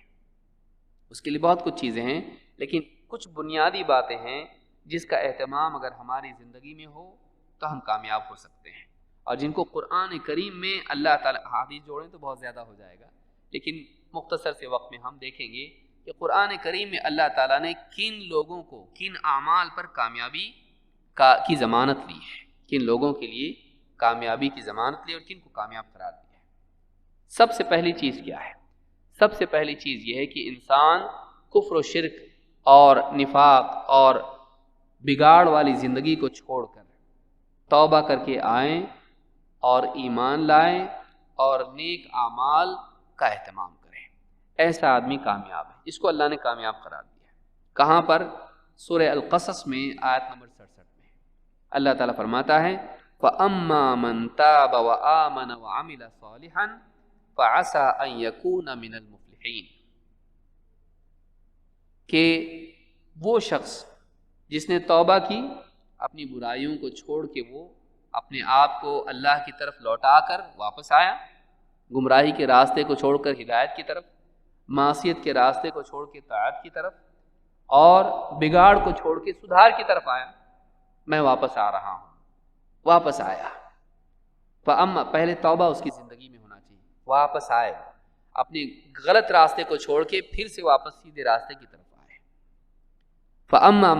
اس کے لیے بہت کچھ چیزیں ہیں، لیکن کچھ بنیادی باتیں ہیں جس کا اہتمام اگر ہماری زندگی میں ہو تو ہم کامیاب ہو سکتے ہیں، اور جن کو قرآن کریم میں اللہ تعالیٰ، حدیث جوڑیں تو بہت زیادہ ہو جائے گا، لیکن مختصر سے وقت میں ہم دیکھیں گے کہ قرآن کریم میں اللہ تعالیٰ نے کن لوگوں کو کن اعمال پر کامیابی کی ضمانت لی ہے، کن لوگوں کے لیے کامیابی کی ضمانت لی اور کن کو کامیاب قرار دیا ہے۔ سب سے پہلی چیز کیا ہے؟ سب سے پہلی چیز یہ ہے کہ انسان کفر و شرک اور نفاق اور بگاڑ والی زندگی کو چھوڑ کر توبہ کر کے آئیں اور ایمان لائیں اور نیک اعمال کا اہتمام کریں۔ ایسا آدمی کامیاب ہے، اس کو اللہ نے کامیاب قرار دیا ہے۔ کہاں پر؟ سورہ القصص میں آیت نمبر 67 میں اللہ تعالیٰ فرماتا ہے فَأَمَّا مَن تَابَ وَآمَنَ وَعَمِلَ صَالِحًا فَعَسَىٰ أَن يَكُونَ مِنَ الْمُفْلِحِينَ، کہ وہ شخص جس نے توبہ کی، اپنی برائیوں کو چھوڑ کے وہ اپنے آپ کو اللہ کی طرف لوٹا کر واپس آیا، گمراہی کے راستے کو چھوڑ کر ہدایت کی طرف، معصیت کے راستے کو چھوڑ کے طاعت کی طرف، اور بگاڑ کو چھوڑ کے سدھار کی طرف آیا، میں واپس آ رہا ہوں، واپس آیا۔ فَأَمَّا، پہلے توبہ اس کی زندگی میں ہونا چاہیے، واپس آئے، اپنے غلط راستے کو چھوڑ کے پھر سے واپس سیدھے راستے کی طرف آئے۔ فَأَمَّا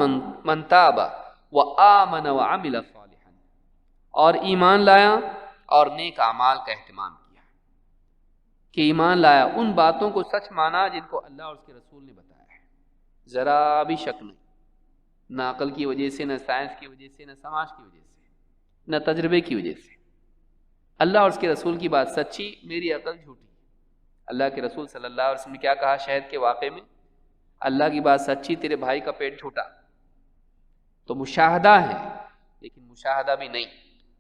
مَن تَابَ وَآمَنَ وَعَمِلَ صَالِحًا، اور ایمان لایا اور نیک اعمال کا اہتمام کیا، کہ ایمان لایا، ان باتوں کو سچ مانا جن کو اللہ اور اس کے رسول نے بتایا ہے، ذرا بھی شک نہیں، نہ عقل کی وجہ سے، نہ سائنس کی وجہ سے، نہ سماج کی وجہ سے، نہ تجربے کی وجہ سے۔ اللہ اور اس کے رسول کی بات سچی، میری عقل جھوٹی۔ اللہ کے رسول صلی اللہ علیہ وسلم نے کیا کہا شہد کے واقعے میں؟ اللہ کی بات سچی، تیرے بھائی کا پیٹ جھوٹا۔ تو مشاہدہ ہے، لیکن مشاہدہ بھی نہیں،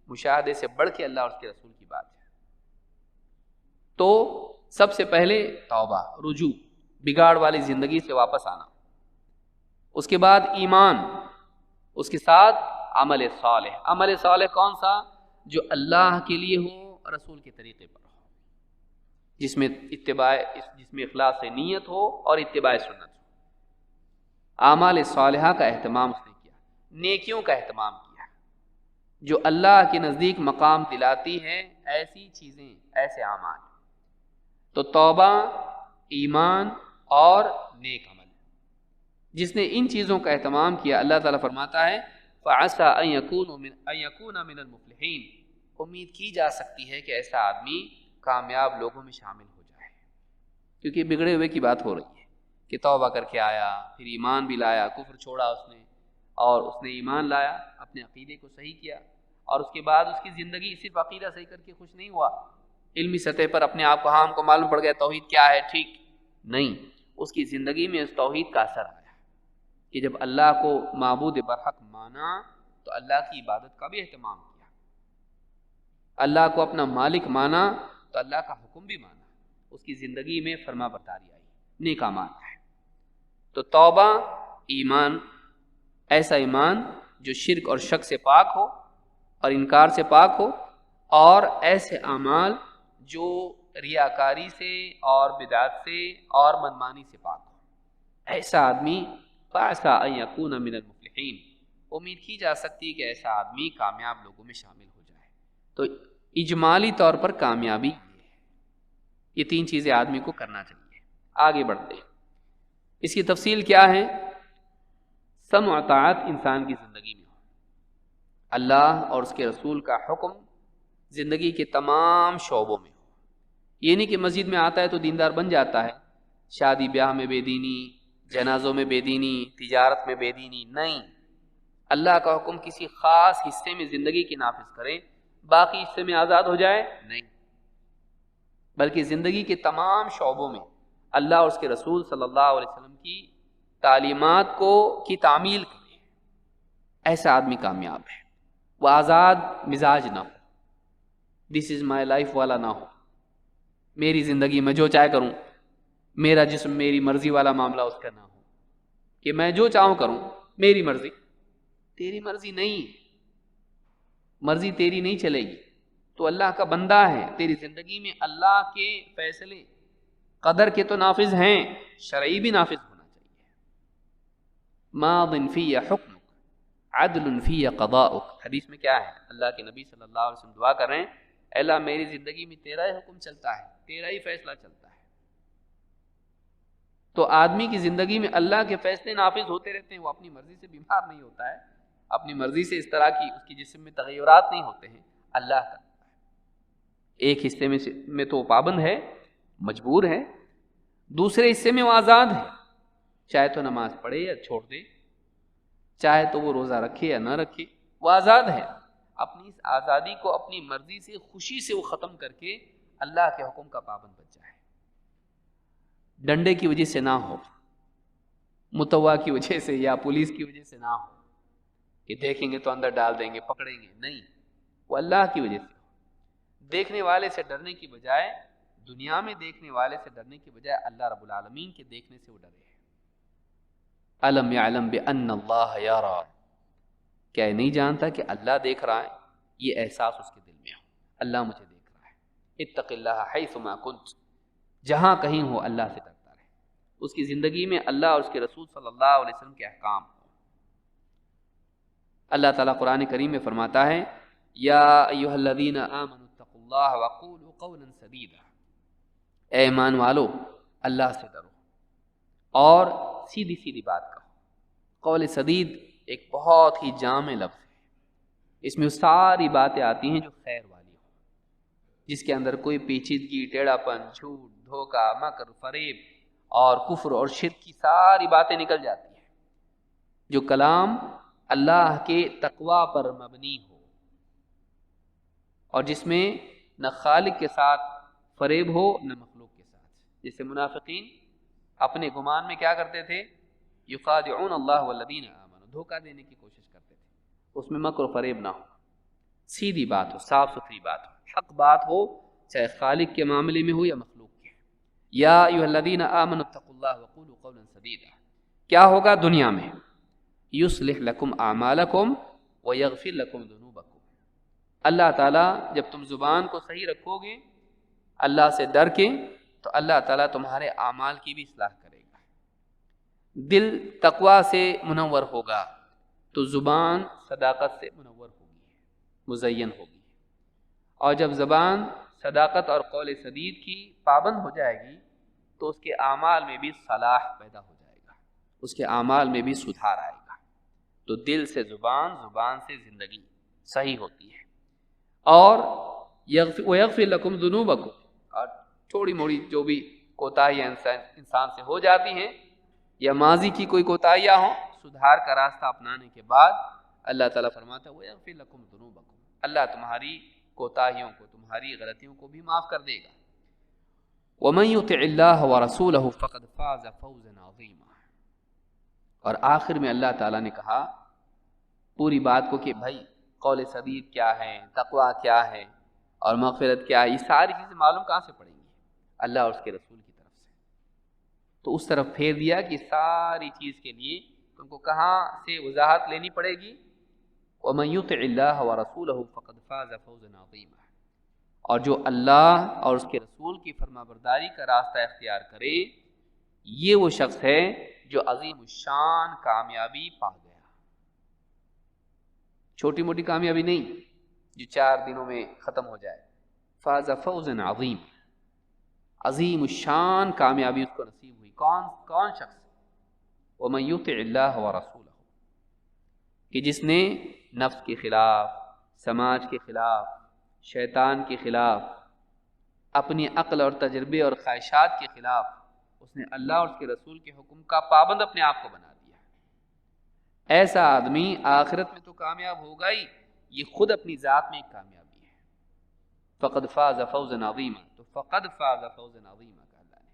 مشاہدے سے بڑھ کے اللہ اور اس کے رسول کی بات ہے۔ تو سب سے پہلے توبہ، رجوع، بگاڑ والی زندگی سے واپس آنا، اس کے بعد ایمان، اس کے ساتھ عمل صالح۔ عمل صالح کون سا؟ جو اللہ کے لیے ہو، رسول کے طریقے پر ہو، جس میں اخلاص نیت ہو اور اتباع سنت ہو۔ اعمال صالحہ کا اہتمام اس نے کیا، نیکیوں کا اہتمام کیا، جو اللہ کے نزدیک مقام دلاتی ہے، ایسی چیزیں، ایسے اعمال۔ تو توبہ، ایمان اور نیک عمل، جس نے ان چیزوں کا اہتمام کیا، اللہ تعالیٰ فرماتا ہے فَعَسَىٰ أَن يَكُونَ مِنَ الْمُفْلِحِينَ، امید کی جا سکتی ہے کہ ایسا آدمی کامیاب لوگوں میں شامل ہو جائے، کیونکہ بگڑے ہوئے کی بات ہو رہی ہے کہ توبہ کر کے آیا، پھر ایمان بھی لایا، کفر چھوڑا اس نے، اور اس نے ایمان لایا، اپنے عقیدے کو صحیح کیا، اور اس کے بعد اس کی زندگی صرف عقیدہ صحیح کر کے خوش نہیں ہوا، علمی سطح پر اپنے آپ کو، ہاں ہم کو معلوم پڑ گیا توحید کیا ہے، ٹھیک نہیں، اس کی زندگی میں اس توحید کا اثر آیا کہ جب اللہ کو معبود برحق مانا تو اللہ کی عبادت کا بھی اہتمام کیا، اللہ کو اپنا مالک مانا تو اللہ کا حکم بھی مانا، اس کی زندگی میں فرما برداری آئی، نیک اعمال ہے۔ تو توبہ، ایمان، ایسا ایمان جو شرک اور شک سے پاک ہو اور انکار سے پاک ہو، اور ایسے اعمال جو ریاکاری سے اور بدعت سے اور منمانی سے پاک ہو، ایسا آدمی فَعَسَىٰ أَن يَكُونَ مِنَ الْمُفْلِحِينَ، امید کی جا سکتی ہے کہ ایسا آدمی کامیاب لوگوں میں شامل ہو جائے۔ تو اجمالی طور پر کامیابی یہ تین چیزیں آدمی کو کرنا چاہیے۔ آگے بڑھتے ہیں، اس کی تفصیل کیا ہے؟ سمع و طاعت انسان کی زندگی میں ہو، اللہ اور اس کے رسول کا حکم زندگی کے تمام شعبوں میں ہو. یہ نہیں کہ مسجد میں آتا ہے تو دیندار بن جاتا ہے، شادی بیاہ میں بے دینی، جنازوں میں بے دینی، تجارت میں بے دینی نہیں. اللہ کا حکم کسی خاص حصے میں زندگی کی نافذ کریں، باقی حصے میں آزاد ہو جائے نہیں، بلکہ زندگی کے تمام شعبوں میں اللہ اور اس کے رسول صلی اللہ علیہ وسلم کی تعلیمات کی تعمیل کریں. ایسا آدمی کامیاب ہے. وہ آزاد مزاج نہ ہو، دس از مائی لائف والا نہ ہو، میری زندگی میں جو چاہے کروں، میرا جسم میری مرضی والا معاملہ اس کا نہ ہو کہ میں جو چاہوں کروں، میری مرضی. تیری مرضی نہیں، مرضی تیری نہیں چلے گی. تو اللہ کا بندہ ہے، تیری زندگی میں اللہ کے فیصلے قدر کے تو نافذ ہیں، شرعی بھی نافذ ہونا چاہیے. ماض فی حکم عدل فی قضاؤک. حدیث میں کیا ہے؟ اللہ کے نبی صلی اللہ علیہ وسلم دعا کر رہے ہیں، اے اللہ میری زندگی میں تیرا ہی حکم چلتا ہے، تیرا ہی فیصلہ چلتا ہے. تو آدمی کی زندگی میں اللہ کے فیصلے نافذ ہوتے رہتے ہیں، وہ اپنی مرضی سے بیمار نہیں ہوتا ہے، اپنی مرضی سے اس طرح کی اس کی جسم میں تغیرات نہیں ہوتے ہیں. اللہ کا ایک حصے میں تو پابند ہے، مجبور ہے، دوسرے حصے میں وہ آزاد ہے، چاہے تو نماز پڑھے یا چھوڑ دے، چاہے تو وہ روزہ رکھے یا نہ رکھے، وہ آزاد ہے. اپنی اس آزادی کو اپنی مرضی سے خوشی سے وہ ختم کر کے اللہ کے حکم کا پابند بن جائے. ڈنڈے کی وجہ سے نہ ہو، متوا کی وجہ سے یا پولیس کی وجہ سے نہ ہو کہ دیکھیں گے تو اندر ڈال دیں گے، پکڑیں گے، نہیں، وہ اللہ کی وجہ سے. دیکھنے والے سے ڈرنے کی بجائے، دنیا میں دیکھنے والے سے ڈرنے کی بجائے اللہ رب العالمین کے دیکھنے سے وہ ڈرے. الم یعلم بان اللہ یرا، کیا نہیں جانتا کہ اللہ دیکھ رہا ہے؟ یہ احساس اس کے دل میں ہو، اللہ مجھے دیکھ رہا ہے. اتق اللہ حیثما کنت، جہاں کہیں ہو اللہ سے ڈرتا رہے. اس کی زندگی میں اللہ اور اس کے رسول صلی اللہ علیہ وسلم کے احکام ہو. اللہ تعالیٰ قرآن کریم میں فرماتا ہے، یا ایھا الذین آمنوا اتقوا اللہ وقولوا قولا سدیدا، اے ایمان والو اللہ سے ڈرو اور سیدھی سیدھی بات کہو. قول سدید ایک بہت ہی جامع لفظ ہے، اس میں ساری باتیں آتی ہیں جو خیر والی ہوں، جس کے اندر کوئی پیچیدگی، ٹیڑھا پن، جھوٹ، دھوکہ، مکر، فریب اور کفر اور شرک کی ساری باتیں نکل جاتی ہیں. جو کلام اللہ کے تقوی پر مبنی ہو اور جس میں نہ خالق کے ساتھ فریب ہو نہ مخلوق کے ساتھ. جیسے منافقین اپنے گمان میں کیا کرتے تھے؟ یخادعون اللہ والذین آمنوا، دھوکہ دینے کی کوشش کرتے تھے. اس میں مکر و فریب نہ ہو، سیدھی بات ہو، صاف ستھری بات ہو، حق بات ہو، چاہے خالق کے معاملے میں ہو یا مخلوق کے. یا ایھا الذین آمنوا اتقوا اللہ وقولوا قولا سدیدا. کیا ہوگا دنیا میں؟ یصلح لکم اعمالکم ویغفر لکم ذنوبکم. اللہ تعالیٰ جب تم زبان کو صحیح رکھو گے اللہ سے ڈر کے، تو اللہ تعالیٰ تمہارے اعمال کی بھی اصلاح کرے گا. دل تقوی سے منور ہوگا تو زبان صداقت سے منور ہوگی، مزین ہوگی. اور جب زبان صداقت اور قول سدید کی پابند ہو جائے گی تو اس کے اعمال میں بھی صلاح پیدا ہو جائے گا، اس کے اعمال میں بھی سدھار آئے گا. تو دل سے زبان، زبان سے زندگی صحیح ہوتی ہے. اور وَيَغْفِرْ لَكُمْ ذُنُوبَكُمْ، اور تھوڑی موڑی جو بھی کوتاہیاں انسان سے ہو جاتی ہیں یا ماضی کی کوئی کوتاہیاں ہوں، سدھار کا راستہ اپنانے کے بعد اللہ تعالیٰ فرماتا ہے وَيَغْفِرْ لَكُمْ ذُنُوبَكُمْ، اللہ تمہاری کوتاہیوں کو، تمہاری غلطیوں کو بھی معاف کر دے گا. وَمَن يُطِعِ اللَّهَ وَرَسُولَهُ فَقَدْ فَازَ فَوْزًا عَظِيمًا. اور آخر میں اللہ تعالیٰ نے کہا پوری بات کو کہ بھائی قول سدید کیا ہے، تقوی کیا ہے اور مغفرت کیا ہے، یہ ساری چیزیں معلوم کہاں سے پڑیں گی؟ اللہ اور اس کے رسول کی طرف سے. تو اس طرف پھیر دیا کہ ساری چیز کے لیے تم کو کہاں سے وضاحت لینی پڑے گی؟ وَمَن يُطِعِ اللَّهَ وَرَسُولَهُ فَقَدْ فَازَ فَوْزًا عَظِيمًا. اور جو اللہ اور اس کے رسول کی فرما برداری کا راستہ اختیار کرے، یہ وہ شخص ہے جو عظیم الشان کامیابی پا گیا. چھوٹی موٹی کامیابی نہیں جو 4 دنوں میں ختم ہو جائے. فاز فوزا عظیم، عظیم الشان کامیابی اس کو نصیب ہوئی. کون شخص؟ ومن یطع اللہ ورسولہ، کہ جس نے نفس کے خلاف، سماج کے خلاف، شیطان کے خلاف، اپنی عقل اور تجربے اور خواہشات کے خلاف اس نے اللہ اور اس کے رسول کے حکم کا پابند اپنے آپ کو بنا دیا. ایسا آدمی آخرت میں تو کامیاب ہوگا ہی، یہ خود اپنی ذات میں ایک کامیابی ہے. فقد فاز فوزا عظیما، تو فقد فاز فوزا عظیما کہا اللہ نے،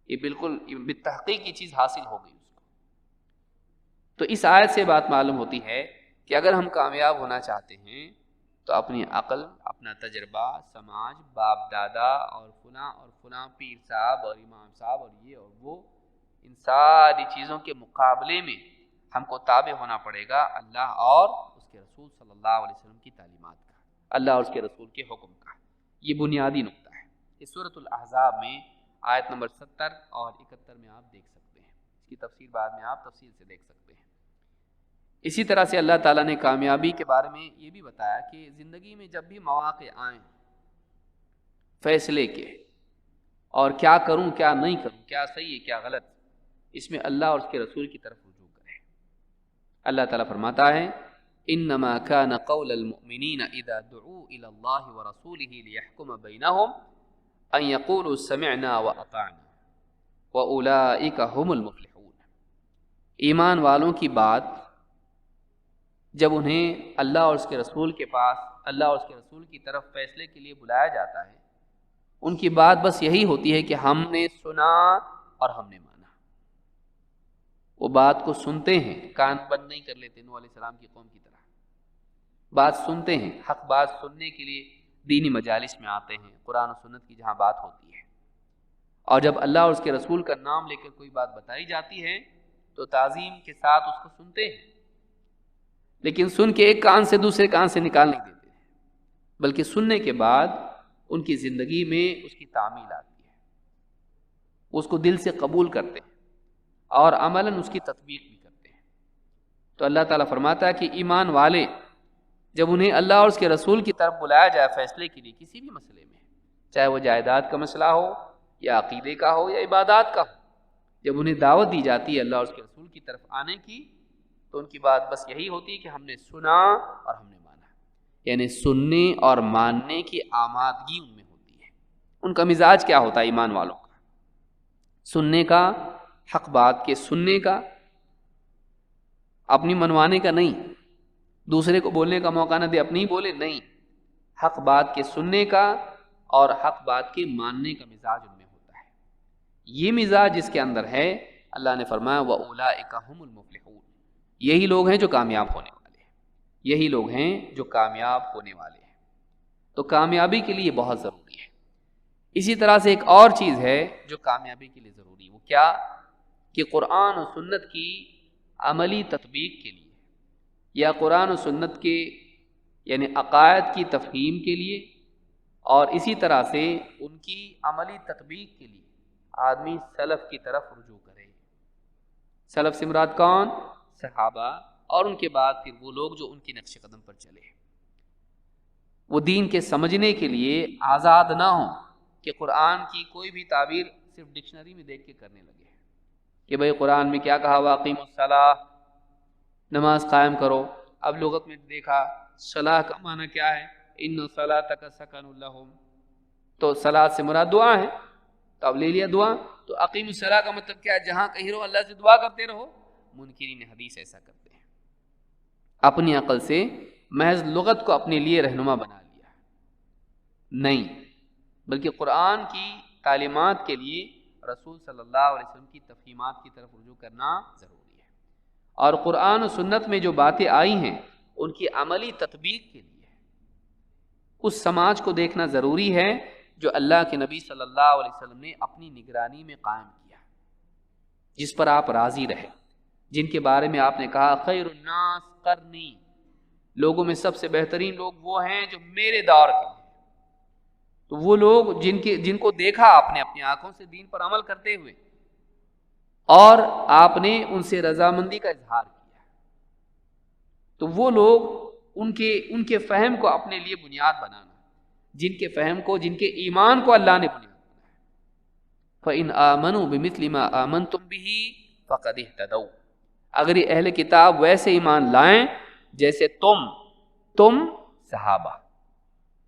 یہ بالکل بالتحقیق یہ چیز حاصل ہو گئی اس کو. تو اس آیت سے بات معلوم ہوتی ہے کہ اگر ہم کامیاب ہونا چاہتے ہیں تو اپنی عقل، اپنا تجربہ، سماج، باپ دادا اور فلاں پیر صاحب اور امام صاحب اور یہ اور وہ، ان ساری چیزوں کے مقابلے میں ہم کو تابع ہونا پڑے گا اللہ اور اس کے رسول صلی اللہ علیہ وسلم کی تعلیمات کا، اللہ اور اس کے رسول کے حکم کا. یہ بنیادی نقطہ ہے. اس سورۃ الاحزاب میں آیت نمبر 70 اور 71 میں آپ دیکھ سکتے ہیں. اس کی تفسیر بعد میں آپ تفصیل سے دیکھ سکتے ہیں. اسی طرح سے اللہ تعالیٰ نے کامیابی کے بارے میں یہ بھی بتایا کہ زندگی میں جب بھی مواقع آئیں فیصلے کے، اور کیا کروں کیا نہیں کروں، کیا صحیح ہے کیا غلط، اس میں اللہ اور اس کے رسول کی طرف رجوع کریں. اللہ تعالیٰ فرماتا ہے انما كان قول المؤمنین اذا دعوا الى اللہ ورسولہ لیحکم بینہم ان یقولوا سمعنا واطعنا واولئک هم المفلحون. ایمان والوں کی بات جب انہیں اللہ اور اس کے رسول کے پاس، اللہ اور اس کے رسول کی طرف فیصلے کے لیے بلایا جاتا ہے، ان کی بات بس یہی ہوتی ہے کہ ہم نے سنا اور ہم نے مانا. وہ بات کو سنتے ہیں، کان بند نہیں کر لیتے نوح علیہ السلام کی قوم کی طرح. بات سنتے ہیں، حق بات سننے کے لیے دینی مجالس میں آتے ہیں، قرآن و سنت کی جہاں بات ہوتی ہے. اور جب اللہ اور اس کے رسول کا نام لے کر کوئی بات بتائی جاتی ہے تو تعظیم کے ساتھ اس کو سنتے ہیں، لیکن سن کے ایک کان سے دوسرے کان سے نکال نہیں دیتے، بلکہ سننے کے بعد ان کی زندگی میں اس کی تعمیل آتی ہے، اس کو دل سے قبول کرتے ہیں اور عملاً اس کی تطبیق بھی کرتے ہیں. تو اللہ تعالیٰ فرماتا ہے کہ ایمان والے جب انہیں اللہ اور اس کے رسول کی طرف بلایا جائے فیصلے کے لیے کسی بھی مسئلے میں، چاہے وہ جائیداد کا مسئلہ ہو یا عقیدے کا ہو یا عبادات کا ہو، جب انہیں دعوت دی جاتی ہے اللہ اور اس کے رسول کی طرف آنے کی، تو ان کی بات بس یہی ہوتی ہے کہ ہم نے سنا اور ہم نے مانا. یعنی سننے اور ماننے کی آمادگی ان میں ہوتی ہے. ان کا مزاج کیا ہوتا ہے ایمان والوں کا؟ سننے کا، حق بات کے سننے کا، اپنی منوانے کا نہیں، دوسرے کو بولنے کا موقع نہ دے اپنی ہی بولے، نہیں، حق بات کے سننے کا اور حق بات کے ماننے کا مزاج ان میں ہوتا ہے. یہ مزاج جس کے اندر ہے، اللہ نے فرمایا وَأُولَئِكَ هُمُ الْمُفْلِحُونَ، یہی لوگ ہیں جو کامیاب ہونے والے ہیں، یہی لوگ ہیں جو کامیاب ہونے والے ہیں. تو کامیابی کے لیے بہت ضروری ہے. اسی طرح سے ایک اور چیز ہے جو کامیابی کے لیے ضروری ہے، وہ کیا؟ کہ قرآن و سنت کی عملی تطبیق کے لیے، یا قرآن و سنت کے یعنی عقائد کی تفہیم کے لیے، اور اسی طرح سے ان کی عملی تطبیق کے لیے آدمی سلف کی طرف رجوع کرے. سلف سے مراد کون؟ صحابہ، اور ان کے بعد پھر وہ لوگ جو ان کی نقش قدم پر چلے. وہ دین کے سمجھنے کے لیے آزاد نہ ہوں کہ قرآن کی کوئی بھی تعبیر صرف ڈکشنری میں دیکھ کے کرنے لگے کہ بھئی قرآن میں کیا کہا، واقیموا الصلاۃ، نماز قائم کرو. اب لغت میں دیکھا صلاح کا معنی کیا ہے، ان صلاتک سکن لہم، تو صلاۃ سے مراد دعا ہے، تو اب لے لیا دعا. تو اقیم الصلاۃ کا مطلب کیا ہے؟ جہاں کہیں رہو اللہ سے دعا کرتے رہو. منکرین حدیث ایسا کرتے ہیں، اپنی عقل سے محض لغت کو اپنے لیے رہنما بنا لیا. نہیں، بلکہ قرآن کی تعلیمات کے لیے رسول صلی اللہ علیہ وسلم کی تفہیمات کی طرف رجوع کرنا ضروری ہے. اور قرآن و سنت میں جو باتیں آئی ہیں ان کی عملی تطبیق کے لیے اس سماج کو دیکھنا ضروری ہے جو اللہ کے نبی صلی اللہ علیہ وسلم نے اپنی نگرانی میں قائم کیا، جس پر آپ راضی رہے، جن کے بارے میں آپ نے کہا خیر الناس قرنی، لوگوں میں سب سے بہترین لوگ وہ ہیں جو میرے دور کے ہیں. تو وہ لوگ جن کو دیکھا آپ نے اپنی آنکھوں سے دین پر عمل کرتے ہوئے، اور آپ نے ان سے رضامندی کا اظہار کیا، تو وہ لوگ ان کے فہم کو اپنے لیے بنیاد بنانا، جن کے فہم کو، جن کے ایمان کو اللہ نے بنیاد بنایا. فَإِنْ آمَنُوا بِمِثْلِ مَا آمَنْتُمْ بِهِ فَقَدِ اهْتَدَوْا، اگر یہ اہل کتاب ویسے ایمان لائیں جیسے تم صحابہ،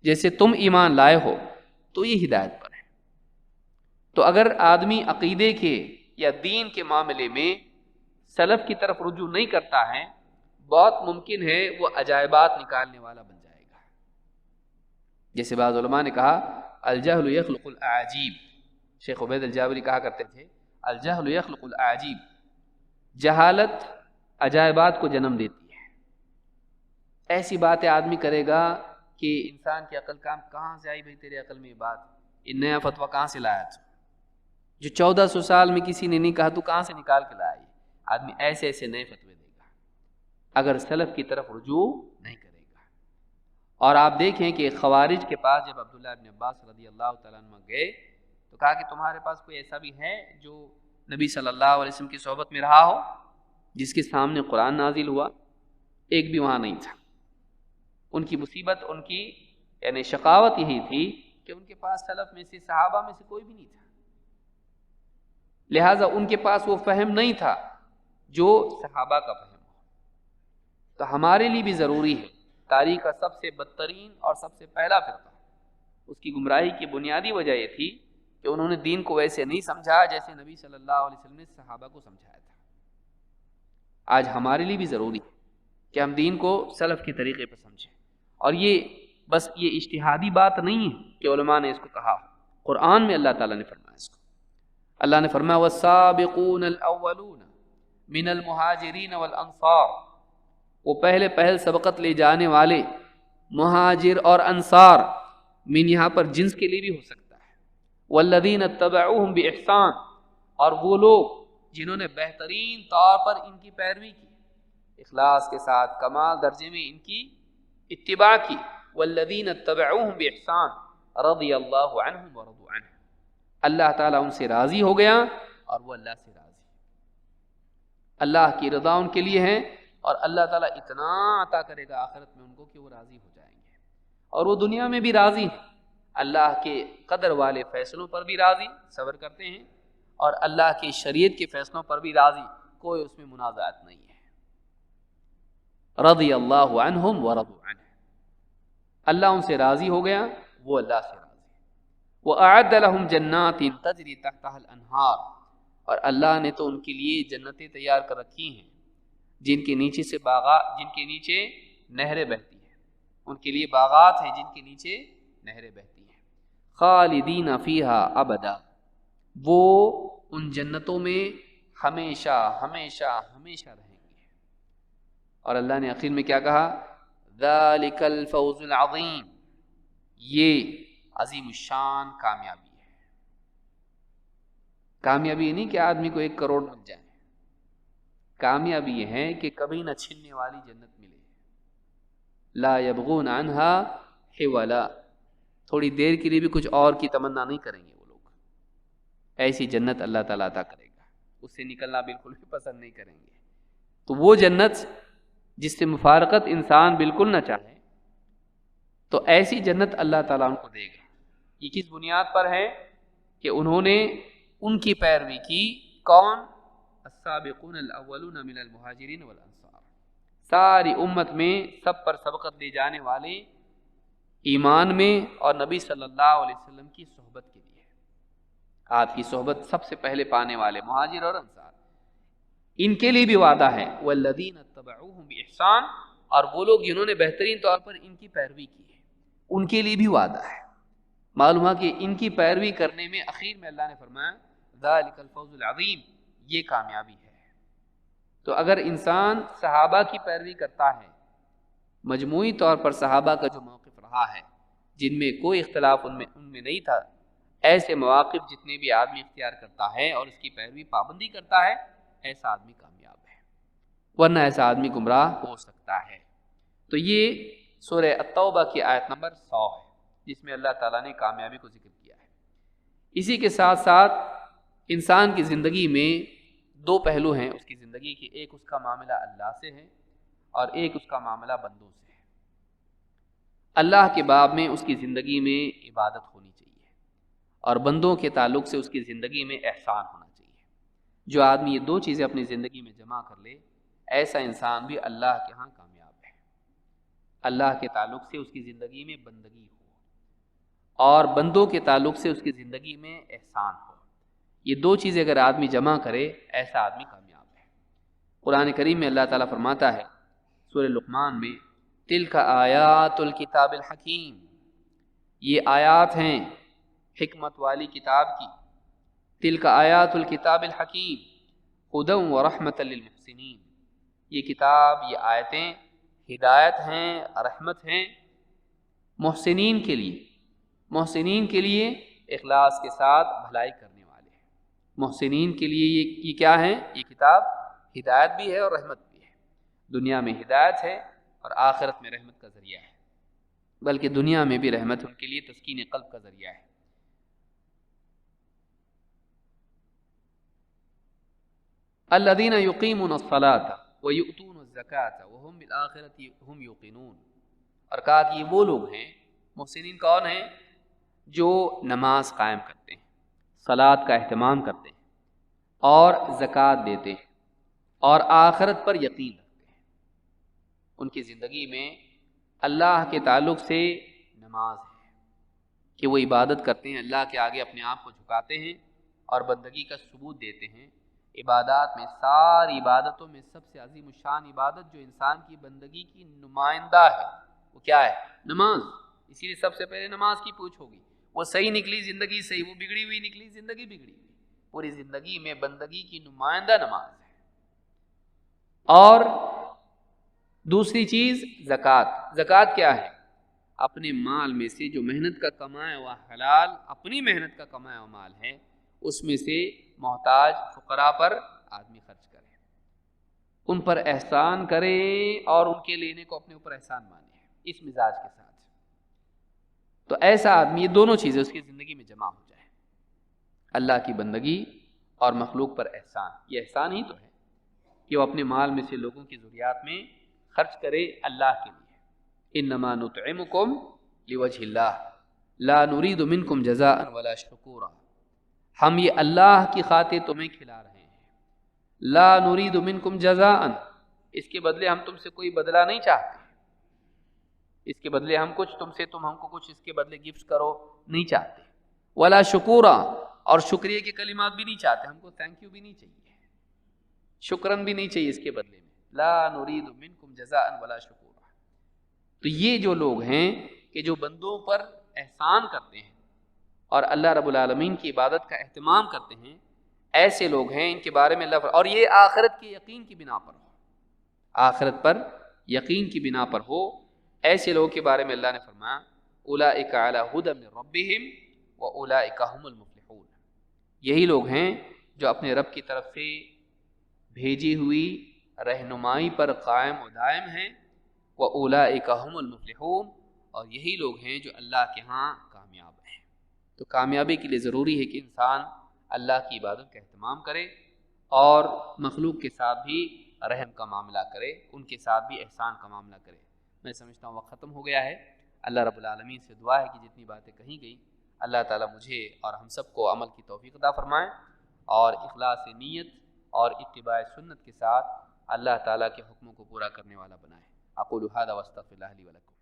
جیسے تم ایمان لائے ہو تو یہ ہدایت پر ہے۔ تو اگر آدمی عقیدے کے یا دین کے معاملے میں سلف کی طرف رجوع نہیں کرتا ہے، بہت ممکن ہے وہ عجائبات نکالنے والا بن جائے گا۔ جیسے بعض علماء نے کہا الجہل یخلق الاعاجیب، شیخ عبید الجابری کہا کرتے تھے الجہل یخلق الاعاجیب، جہالت عجائبات کو جنم دیتی ہے۔ ایسی باتیں آدمی کرے گا کہ انسان کی عقل کام کہاں سے آئی بھائی تیرے عقل میں یہ بات، یہ نیا فتویٰ کہاں سے لایا تو، جو 1400 سال میں کسی نے نہیں کہا تو کہاں سے نکال کے لایا؟ آدمی ایسے ایسے نئے فتوے دے گا اگر سلف کی طرف رجوع نہیں کرے گا۔ اور آپ دیکھیں کہ خوارج کے پاس جب عبداللہ ابن عباس رضی اللہ تعالیٰ عنہ گئے تو کہا کہ تمہارے پاس کوئی ایسا بھی ہے جو نبی صلی اللہ علیہ وسلم کی صحبت میں رہا ہو، جس کے سامنے قرآن نازل ہوا؟ ایک بھی وہاں نہیں تھا۔ ان کی مصیبت، ان کی یعنی شقاوت یہی تھی کہ ان کے پاس سلف میں سے، صحابہ میں سے کوئی بھی نہیں تھا، لہٰذا ان کے پاس وہ فہم نہیں تھا جو صحابہ کا فہم ہو۔ تو ہمارے لیے بھی ضروری ہے، تاریخ کا سب سے بدترین اور سب سے پہلا فرقہ، اس کی گمراہی کی بنیادی وجہ یہ تھی کہ انہوں نے دین کو ویسے نہیں سمجھا جیسے نبی صلی اللہ علیہ وسلم نے صحابہ کو سمجھایا تھا۔ آج ہمارے لیے بھی ضروری ہے کہ ہم دین کو سلف کے طریقے پر سمجھیں، اور یہ بس یہ اجتہادی بات نہیں ہے کہ علماء نے اس کو کہا، قرآن میں اللہ تعالیٰ نے فرمایا اس کو۔ اللہ نے فرمایا والسابقون الاولون من المہاجرین والانصار، وہ پہل سبقت لے جانے والے مہاجر اور انصار، من یہاں پر جنس کے لیے بھی ہو سکتا ہے، والذین اتبعوہم باحسان، اور وہ لوگ جنہوں نے بہترین طور پر ان کی پیروی کی، اخلاص کے ساتھ کمال درجے میں ان کی اتباع کی، والذین اتبعوہم باحسان رضی اللہ عنہم ورضوا عنہ، اللہ تعالیٰ ان سے راضی ہو گیا اور وہ اللہ سے راضی، اللہ کی رضا ان کے لیے ہے، اور اللہ تعالیٰ اتنا عطا کرے گا آخرت میں ان کو کہ وہ راضی ہو جائیں گے، اور وہ دنیا میں بھی راضی ہیں، اللہ کے قدر والے فیصلوں پر بھی راضی، صبر کرتے ہیں، اور اللہ کی شریعت کے فیصلوں پر بھی راضی، کوئی اس میں منازعات نہیں ہے۔ رضی اللہ عنہم ورضوا عنہ، اللہ ان سے راضی ہو گیا، وہ اللہ سے راضی۔ وَأَعَدَّ لَهُمْ جَنَّاتٍ تَجْرِي تَحْتَهَا الْأَنْهَارُ، اور اللہ نے تو ان کے لیے جنتیں تیار کر رکھی ہیں جن کے نیچے سے باغات، جن کے نیچے نہریں بہتی ہیں، ان کے لیے باغات ہیں جن کے نیچے نہریں بہتی ہیں، خالدین فیہا ابدا، وہ ان جنتوں میں ہمیشہ ہمیشہ ہمیشہ رہیں گے۔ اور اللہ نے آخر میں کیا کہا؟ ذالک الفوز العظیم، یہ عظیم الشان کامیابی ہے۔ کامیابی یہ نہیں کہ آدمی کو 1 کروڑ مل جائے، کامیابی یہ ہے کہ کبھی نہ چھننے والی جنت ملے، لا یبغون عنہا حولا، تھوڑی دیر کے لیے بھی کچھ اور کی تمنا نہیں کریں گے وہ لوگ، ایسی جنت اللہ تعالیٰ عطا کرے گا، اس سے نکلنا بالکل بھی پسند نہیں کریں گے۔ تو وہ جنت جس سے مفارقت انسان بالکل نہ چاہے، تو ایسی جنت اللہ تعالیٰ ان کو دے گا۔ یہ کس بنیاد پر ہے؟ کہ انہوں نے ان کی پیروی کی، کون؟ السابقون الاولون من المہاجرین والانصار، ساری امت میں سب پر سبقت لے جانے والے ایمان میں اور نبی صلی اللہ علیہ وسلم کی صحبت کے لیے، آپ کی صحبت سب سے پہلے پانے والے مہاجر اور انصار، ان کے لیے بھی وعدہ ہے، والذین اتبعوہم باحسان، اور وہ لوگ جنہوں نے بہترین طور پر ان کی پیروی کی ہے، ان کے لیے بھی وعدہ ہے۔ معلوم ہے کہ ان کی پیروی کرنے میں اخیر میں اللہ نے فرمایا ذالک الفوز العظیم، یہ کامیابی ہے۔ تو اگر انسان صحابہ کی پیروی کرتا ہے، مجموعی طور پر صحابہ کا جو موقف رہا ہے جن میں کوئی اختلاف ان میں نہیں تھا، ایسے مواقف جتنے بھی آدمی اختیار کرتا ہے اور اس کی پیروی پابندی کرتا ہے، ایسا آدمی کامیاب ہے، ورنہ ایسا آدمی گمراہ ہو سکتا ہے۔ تو یہ سورہ التوبہ کی آیت نمبر 100 ہے جس میں اللہ تعالیٰ نے کامیابی کو ذکر کیا ہے۔ اسی کے ساتھ ساتھ انسان کی زندگی میں 2 پہلو ہیں اس کی زندگی کے، ایک اس کا معاملہ اللہ سے ہے اور ایک اس کا معاملہ بندوں سے ہے۔ اللہ کے باب میں اس کی زندگی میں عبادت ہونی چاہیے، اور بندوں کے تعلق سے اس کی زندگی میں احسان ہونا چاہیے۔ جو آدمی یہ 2 چیزیں اپنی زندگی میں جمع کر لے، ایسا انسان بھی اللہ کے ہاں کامیاب ہے۔ اللہ کے تعلق سے اس کی زندگی میں بندگی ہو، اور بندوں کے تعلق سے اس کی زندگی میں احسان ہو۔ یہ دو چیزیں اگر آدمی جمع کرے، ایسا آدمی کامیاب ہے۔ قرآن کریم میں اللہ تعالیٰ فرماتا ہے سورہ لقمان میں، تلک آیات الکتاب الحکیم، یہ آیات ہیں حکمت والی کتاب کی۔ تلک آیات الکتاب الحکیم ہدی ورحمۃ للمحسنین، یہ کتاب، یہ آیتیں ہدایت ہیں، رحمت ہیں محسنین کے لیے۔ محسنین کے لیے اخلاص کے ساتھ بھلائی کرنے والے ہیں۔ محسنین کے لیے یہ کیا ہے؟ یہ کتاب ہدایت بھی ہے اور رحمت بھی ہے۔ دنیا میں ہدایت ہے اور آخرت میں رحمت کا ذریعہ ہے، بلکہ دنیا میں بھی رحمت ان کے لیے تسکین قلب کا ذریعہ ہے۔ الذین یقیمون الصلاۃ ویؤتون الزکاۃ وہم بالآخرۃ ہم یوقنون، اور کہا کہ یہ وہ لوگ ہیں، محسنین کون ہیں؟ جو نماز قائم کرتے ہیں، صلاۃ کا اہتمام کرتے ہیں، اور زکوٰۃ دیتے ہیں، اور آخرت پر یقین رکھتے ہیں۔ ان کی زندگی میں اللہ کے تعلق سے نماز ہے کہ وہ عبادت کرتے ہیں، اللہ کے آگے اپنے آپ کو جھکاتے ہیں اور بندگی کا ثبوت دیتے ہیں۔ عبادات میں، ساری عبادتوں میں سب سے عظیم الشان عبادت جو انسان کی بندگی کی نمائندہ ہے، وہ کیا ہے؟ نماز۔ اسی لیے سب سے پہلے نماز کی پوچھ ہوگی۔ وہ صحیح نکلی زندگی صحیح، وہ بگڑی ہوئی نکلی زندگی بگڑی ہوئی۔ پوری زندگی میں بندگی کی نمائندہ نماز ہے۔ اور دوسری چیز زکوٰۃ۔ زکوٰۃ کیا ہے؟ اپنے مال میں سے جو محنت کا کمایا ہوا حلال، اپنی محنت کا کمایا ہوا مال ہے، اس میں سے محتاج فقراء پر آدمی خرچ کرے، ان پر احسان کرے اور ان کے لینے کو اپنے اوپر احسان مانے، اس مزاج کے ساتھ۔ تو ایسا آدمی، یہ دونوں چیزیں اس کی زندگی میں جمع ہو جائے، اللہ کی بندگی اور مخلوق پر احسان۔ یہ احسان ہی تو ہے کہ وہ اپنے مال میں سے لوگوں کی ضروریات میں خرچ کرے اللہ کے لیے۔ انما نطعمکم لوجہ اللہ لا نرید منکم جزاء ولا شکورا، ہم یہ اللہ کی خاطر تمہیں کھلا رہے ہیں۔ لا نرید منکم جزاء، اس کے بدلے ہم تم سے کوئی بدلہ نہیں چاہتے، اس کے بدلے ہم کچھ تم ہم کو کچھ اس کے بدلے گفٹ کرو نہیں چاہتے۔ ولا شکورا، اور شکریہ کے کلمات بھی نہیں چاہتے، ہم کو تھینک یو بھی نہیں چاہیے، شکرن بھی نہیں چاہیے اس کے بدلے میں۔ لا نرید منکم جزاء ولا شکورا۔ تو یہ جو لوگ ہیں کہ جو بندوں پر احسان کرتے ہیں اور اللہ رب العالمین کی عبادت کا اہتمام کرتے ہیں، ایسے لوگ ہیں، ان کے بارے میں اللہ، اور یہ آخرت کے یقین کی بنا پر ہو، آخرت پر یقین کی بنا پر ہو، ایسے لوگوں کے بارے میں اللہ نے فرمایا اولئک علی ھدی من ربہم واولئک ھم المفلحون، یہی لوگ ہیں جو اپنے رب کی طرف سے بھیجی ہوئی رہنمائی پر قائم و دائم ہیں، واولئک ھم المفلحون، اور یہی لوگ ہیں جو اللہ کے ہاں کامیاب ہیں۔ تو کامیابی کے لیے ضروری ہے کہ انسان اللہ کی عبادت کا اہتمام کرے اور مخلوق کے ساتھ بھی رحم کا معاملہ کرے، ان کے ساتھ بھی احسان کا معاملہ کرے۔ میں سمجھتا ہوں وقت ختم ہو گیا ہے۔ اللہ رب العالمین سے دعا ہے کہ جتنی باتیں کہیں گئی، اللہ تعالیٰ مجھے اور ہم سب کو عمل کی توفیق عطا فرمائے، اور اخلاص نیت اور اتباع سنت کے ساتھ اللہ تعالیٰ کے حکموں کو پورا کرنے والا بنائے۔ اقول ھذا واستغفر اللہ لی ولکم۔